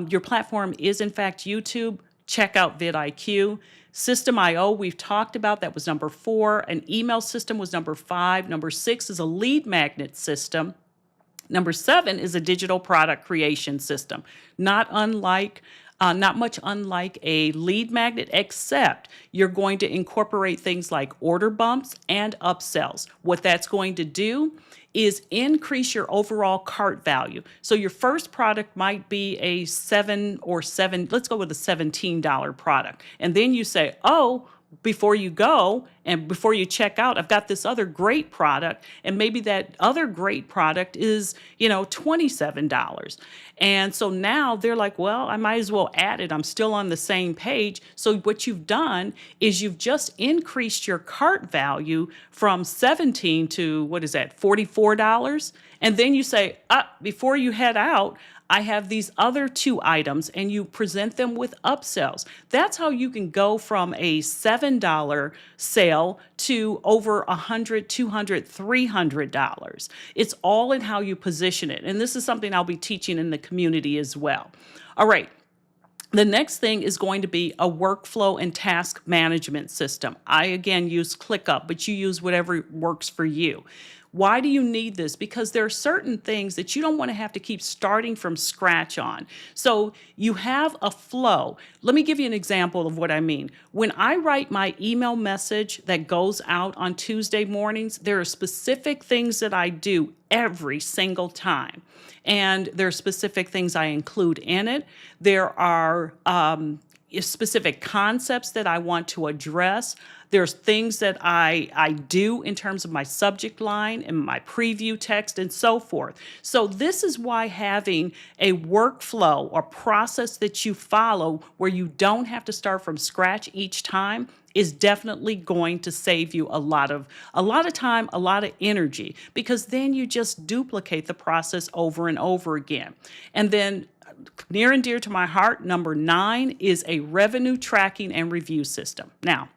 Speaker 1: your platform is in fact YouTube, check out vidIQ. System.io, we've talked about, that was number 4. An email system was number 5. Number 6 is a lead magnet system. Number 7 is a digital product creation system, not much unlike a lead magnet, except you're going to incorporate things like order bumps and upsells. What that's going to do is increase your overall cart value. So your first product might be a let's go with a $17 product. And then you say, oh, before you go and before you check out, I've got this other great product, and maybe that other great product is, $27. And so now they're like, well, I might as well add it. I'm still on the same page. So what you've done is you've just increased your cart value from 17 to, what is that, $44? And then you say, before you head out, I have these other 2 items, and you present them with upsells. That's how you can go from a $7 sale to over $100, $200, $300. It's all in how you position it. And this is something I'll be teaching in the community as well. All right. The next thing is going to be a workflow and task management system. I, again, use ClickUp, but you use whatever works for you. Why do you need this? Because there are certain things that you don't want to have to keep starting from scratch on. So you have a flow. Let me give you an example of what I mean. When I write my email message that goes out on Tuesday mornings, there are specific things that I do every single time. And there are specific things I include in it. There are specific concepts that I want to address. There's things that I do in terms of my subject line and my preview text and so forth. So this is why having a workflow or process that you follow where you don't have to start from scratch each time is definitely going to save you a lot of time, a lot of energy, because then you just duplicate the process over and over again. And then near and dear to my heart, number 9 is a revenue tracking and review system. Now,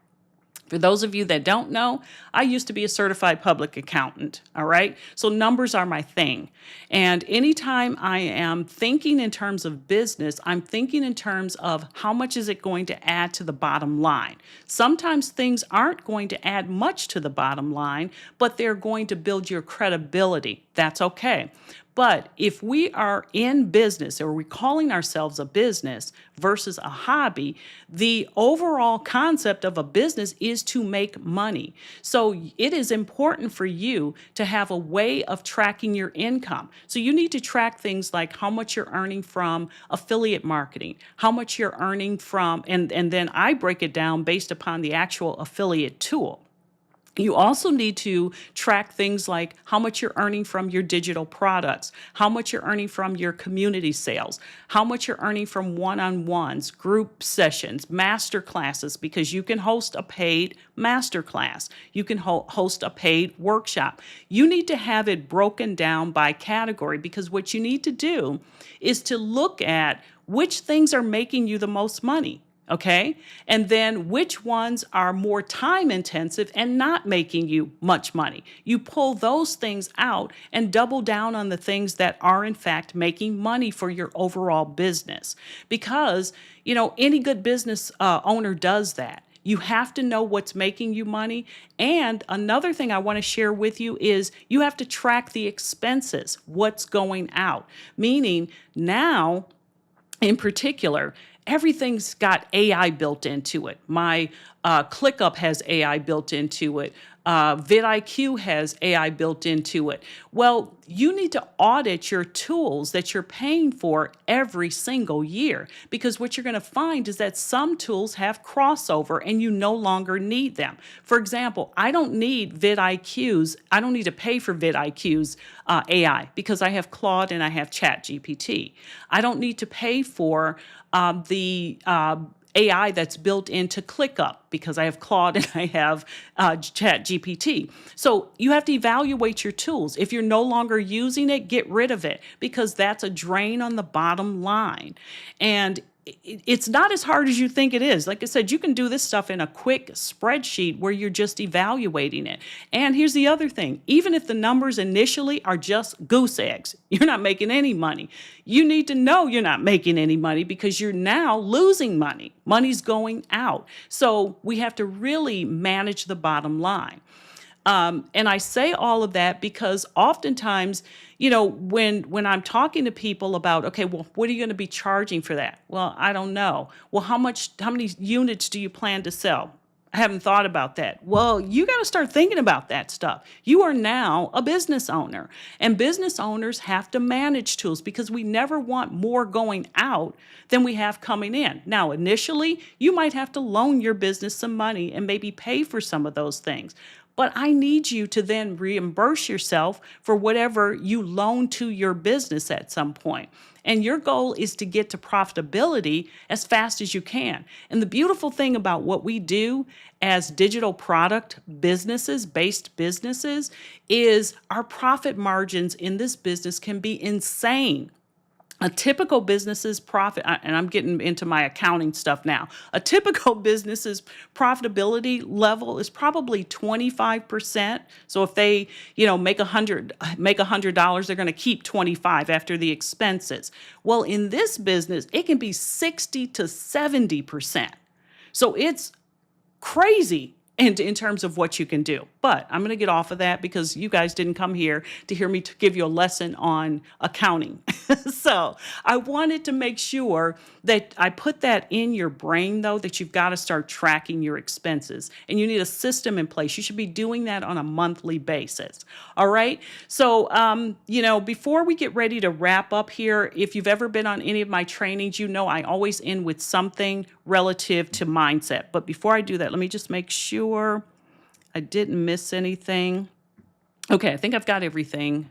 Speaker 1: for those of you that don't know, I used to be a certified public accountant, all right? So numbers are my thing. And anytime I am thinking in terms of business, I'm thinking in terms of how much is it going to add to the bottom line. Sometimes things aren't going to add much to the bottom line, but they're going to build your credibility. That's okay. But if we are in business, or we're calling ourselves a business versus a hobby, the overall concept of a business is to make money. So it is important for you to have a way of tracking your income. So you need to track things like how much you're earning from affiliate marketing, how much you're earning from, and then I break it down based upon the actual affiliate tool. You also need to track things like how much you're earning from your digital products, how much you're earning from your community sales, how much you're earning from one-on-ones, group sessions, master classes, because you can host a paid master class. You can host a paid workshop. You need to have it broken down by category, because what you need to do is to look at which things are making you the most money. Okay? And then which ones are more time intensive and not making you much money. You pull those things out and double down on the things that are in fact making money for your overall business. Because, any good business owner does that. You have to know what's making you money. And another thing I want to share with you is you have to track the expenses, what's going out. Meaning now, in particular, everything's got AI built into it. My ClickUp has AI built into it. vidIQ has AI built into it. Well, you need to audit your tools that you're paying for every single year, because what you're going to find is that some tools have crossover and you no longer need them. For example, I don't need to pay for vidIQ's AI because I have Claude and I have ChatGPT. I don't need to pay for the AI that's built into ClickUp because I have Claude and I have ChatGPT. So you have to evaluate your tools. If you're no longer using it, get rid of it because that's a drain on the bottom line. And it's not as hard as you think it is. Like I said, you can do this stuff in a quick spreadsheet where you're just evaluating it. And here's the other thing, even if the numbers initially are just goose eggs, you're not making any money. You need to know you're not making any money because you're now losing money. Money's going out. So we have to really manage the bottom line. And I say all of that because oftentimes, when I'm talking to people about, okay, well, what are you going to be charging for that? Well, I don't know. Well, how many units do you plan to sell? I haven't thought about that. Well, you got to start thinking about that stuff. You are now a business owner, and business owners have to manage tools because we never want more going out than we have coming in. Now, initially, you might have to loan your business some money and maybe pay for some of those things. But I need you to then reimburse yourself for whatever you loan to your business at some point. And your goal is to get to profitability as fast as you can. And the beautiful thing about what we do as digital product businesses, based businesses, is our profit margins in this business can be insane. A typical business's profit, and I'm getting into my accounting stuff now. A typical business's profitability level is probably 25%. So if they, make $100, they're going to keep 25 after the expenses. Well, in this business, it can be 60 to 70%. So it's crazy in terms of what you can do. But I'm going to get off of that because you guys didn't come here to hear me to give you a lesson on accounting. So I wanted to make sure that I put that in your brain, though, that you've got to start tracking your expenses. And you need a system in place. You should be doing that on a monthly basis. All right? So, before we get ready to wrap up here, if you've ever been on any of my trainings, I always end with something relative to mindset. But before I do that, let me just make sure I didn't miss anything. Okay, I think I've got everything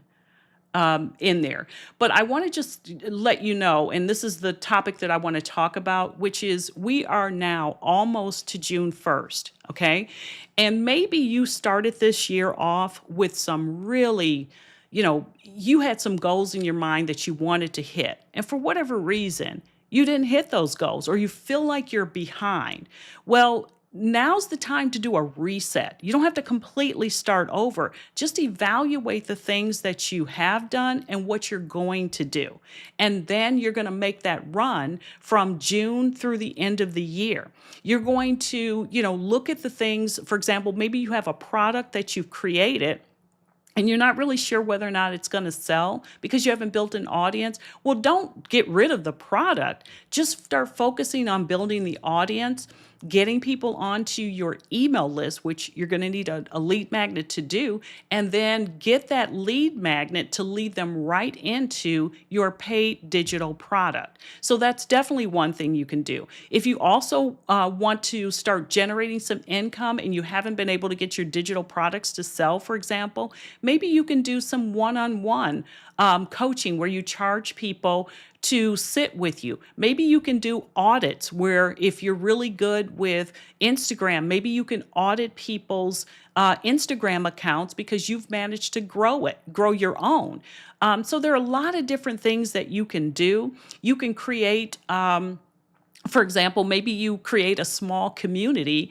Speaker 1: in there. But I want to just let you know, and this is the topic that I want to talk about, which is we are now almost to June 1st, okay? And maybe you started this year off with some really, you had some goals in your mind that you wanted to hit. And for whatever reason, you didn't hit those goals or you feel like you're behind. Well, now's the time to do a reset. You don't have to completely start over. Just evaluate the things that you have done and what you're going to do. And then you're going to make that run from June through the end of the year. You're going to, look at the things, for example, maybe you have a product that you've created and you're not really sure whether or not it's going to sell because you haven't built an audience. Well, don't get rid of the product. Just start focusing on building the audience, getting people onto your email list, which you're going to need a lead magnet to do, and then get that lead magnet to lead them right into your paid digital product. So that's definitely one thing you can do. If you also want to start generating some income and you haven't been able to get your digital products to sell, for example, maybe you can do some one-on-one coaching where you charge people to sit with you. Maybe you can do audits where if you're really good with Instagram, maybe you can audit people's Instagram accounts because you've managed to grow your own. So there are a lot of different things that you can do. You can create for example, maybe you create a small community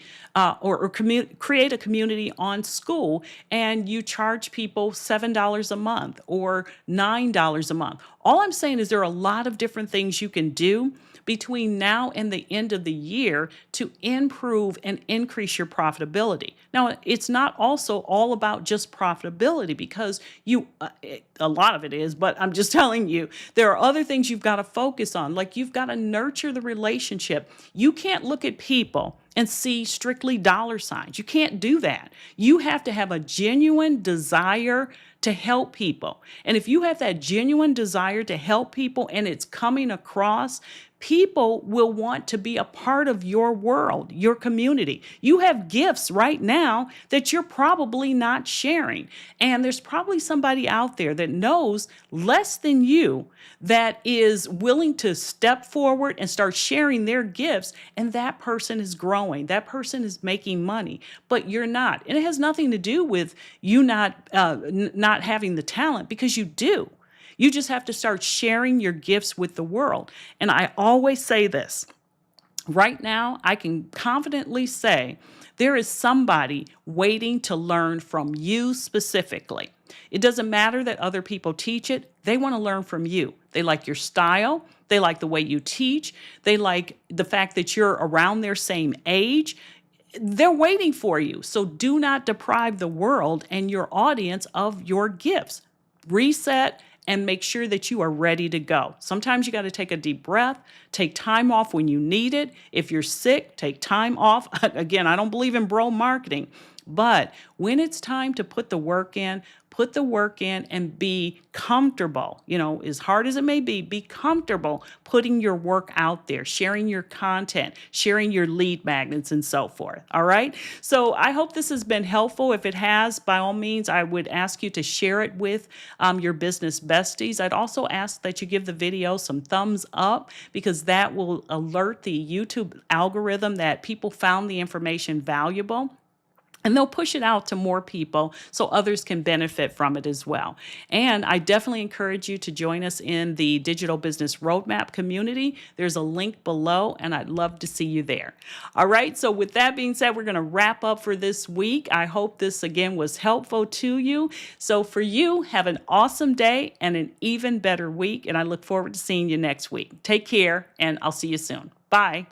Speaker 1: create a community on Skool and you charge people $7 a month or $9 a month. All I'm saying is there are a lot of different things you can do between now and the end of the year to improve and increase your profitability. Now, it's not also all about just profitability because a lot of it is, but I'm just telling you, there are other things you've got to focus on. Like you've got to nurture the relationship. You can't look at people and see strictly dollar signs. You can't do that. You have to have a genuine desire to help people. And if you have that genuine desire to help people and it's coming across, People will want to be a part of your world, your community. You have gifts right now that you're probably not sharing. And there's probably somebody out there that knows less than you that is willing to step forward and start sharing their gifts. And that person is growing. That person is making money, but you're not. And it has nothing to do with you not having the talent, because you do. You just have to start sharing your gifts with the world. And I always say this. Right now, I can confidently say there is somebody waiting to learn from you specifically. It doesn't matter that other people teach it, they want to learn from you. They like your style, they like the way you teach, they like the fact that you're around their same age. They're waiting for you. So do not deprive the world and your audience of your gifts. Reset and make sure that you are ready to go. Sometimes you got to take a deep breath, take time off when you need it. If you're sick, take time off. Again, I don't believe in bro marketing, but when it's time to put the work in, put the work in and be comfortable. As hard as it may be comfortable putting your work out there, sharing your content, sharing your lead magnets and so forth. All right. So I hope this has been helpful. If it has, by all means, I would ask you to share it with your business besties. I'd also ask that you give the video some thumbs up, because that will alert the YouTube algorithm that people found the information valuable. And they'll push it out to more people so others can benefit from it as well. And I definitely encourage you to join us in the Digital Business Roadmap community. There's a link below, and I'd love to see you there. All right, so with that being said, we're going to wrap up for this week. I hope this, again, was helpful to you. So for you, have an awesome day and an even better week, and I look forward to seeing you next week. Take care, and I'll see you soon. Bye.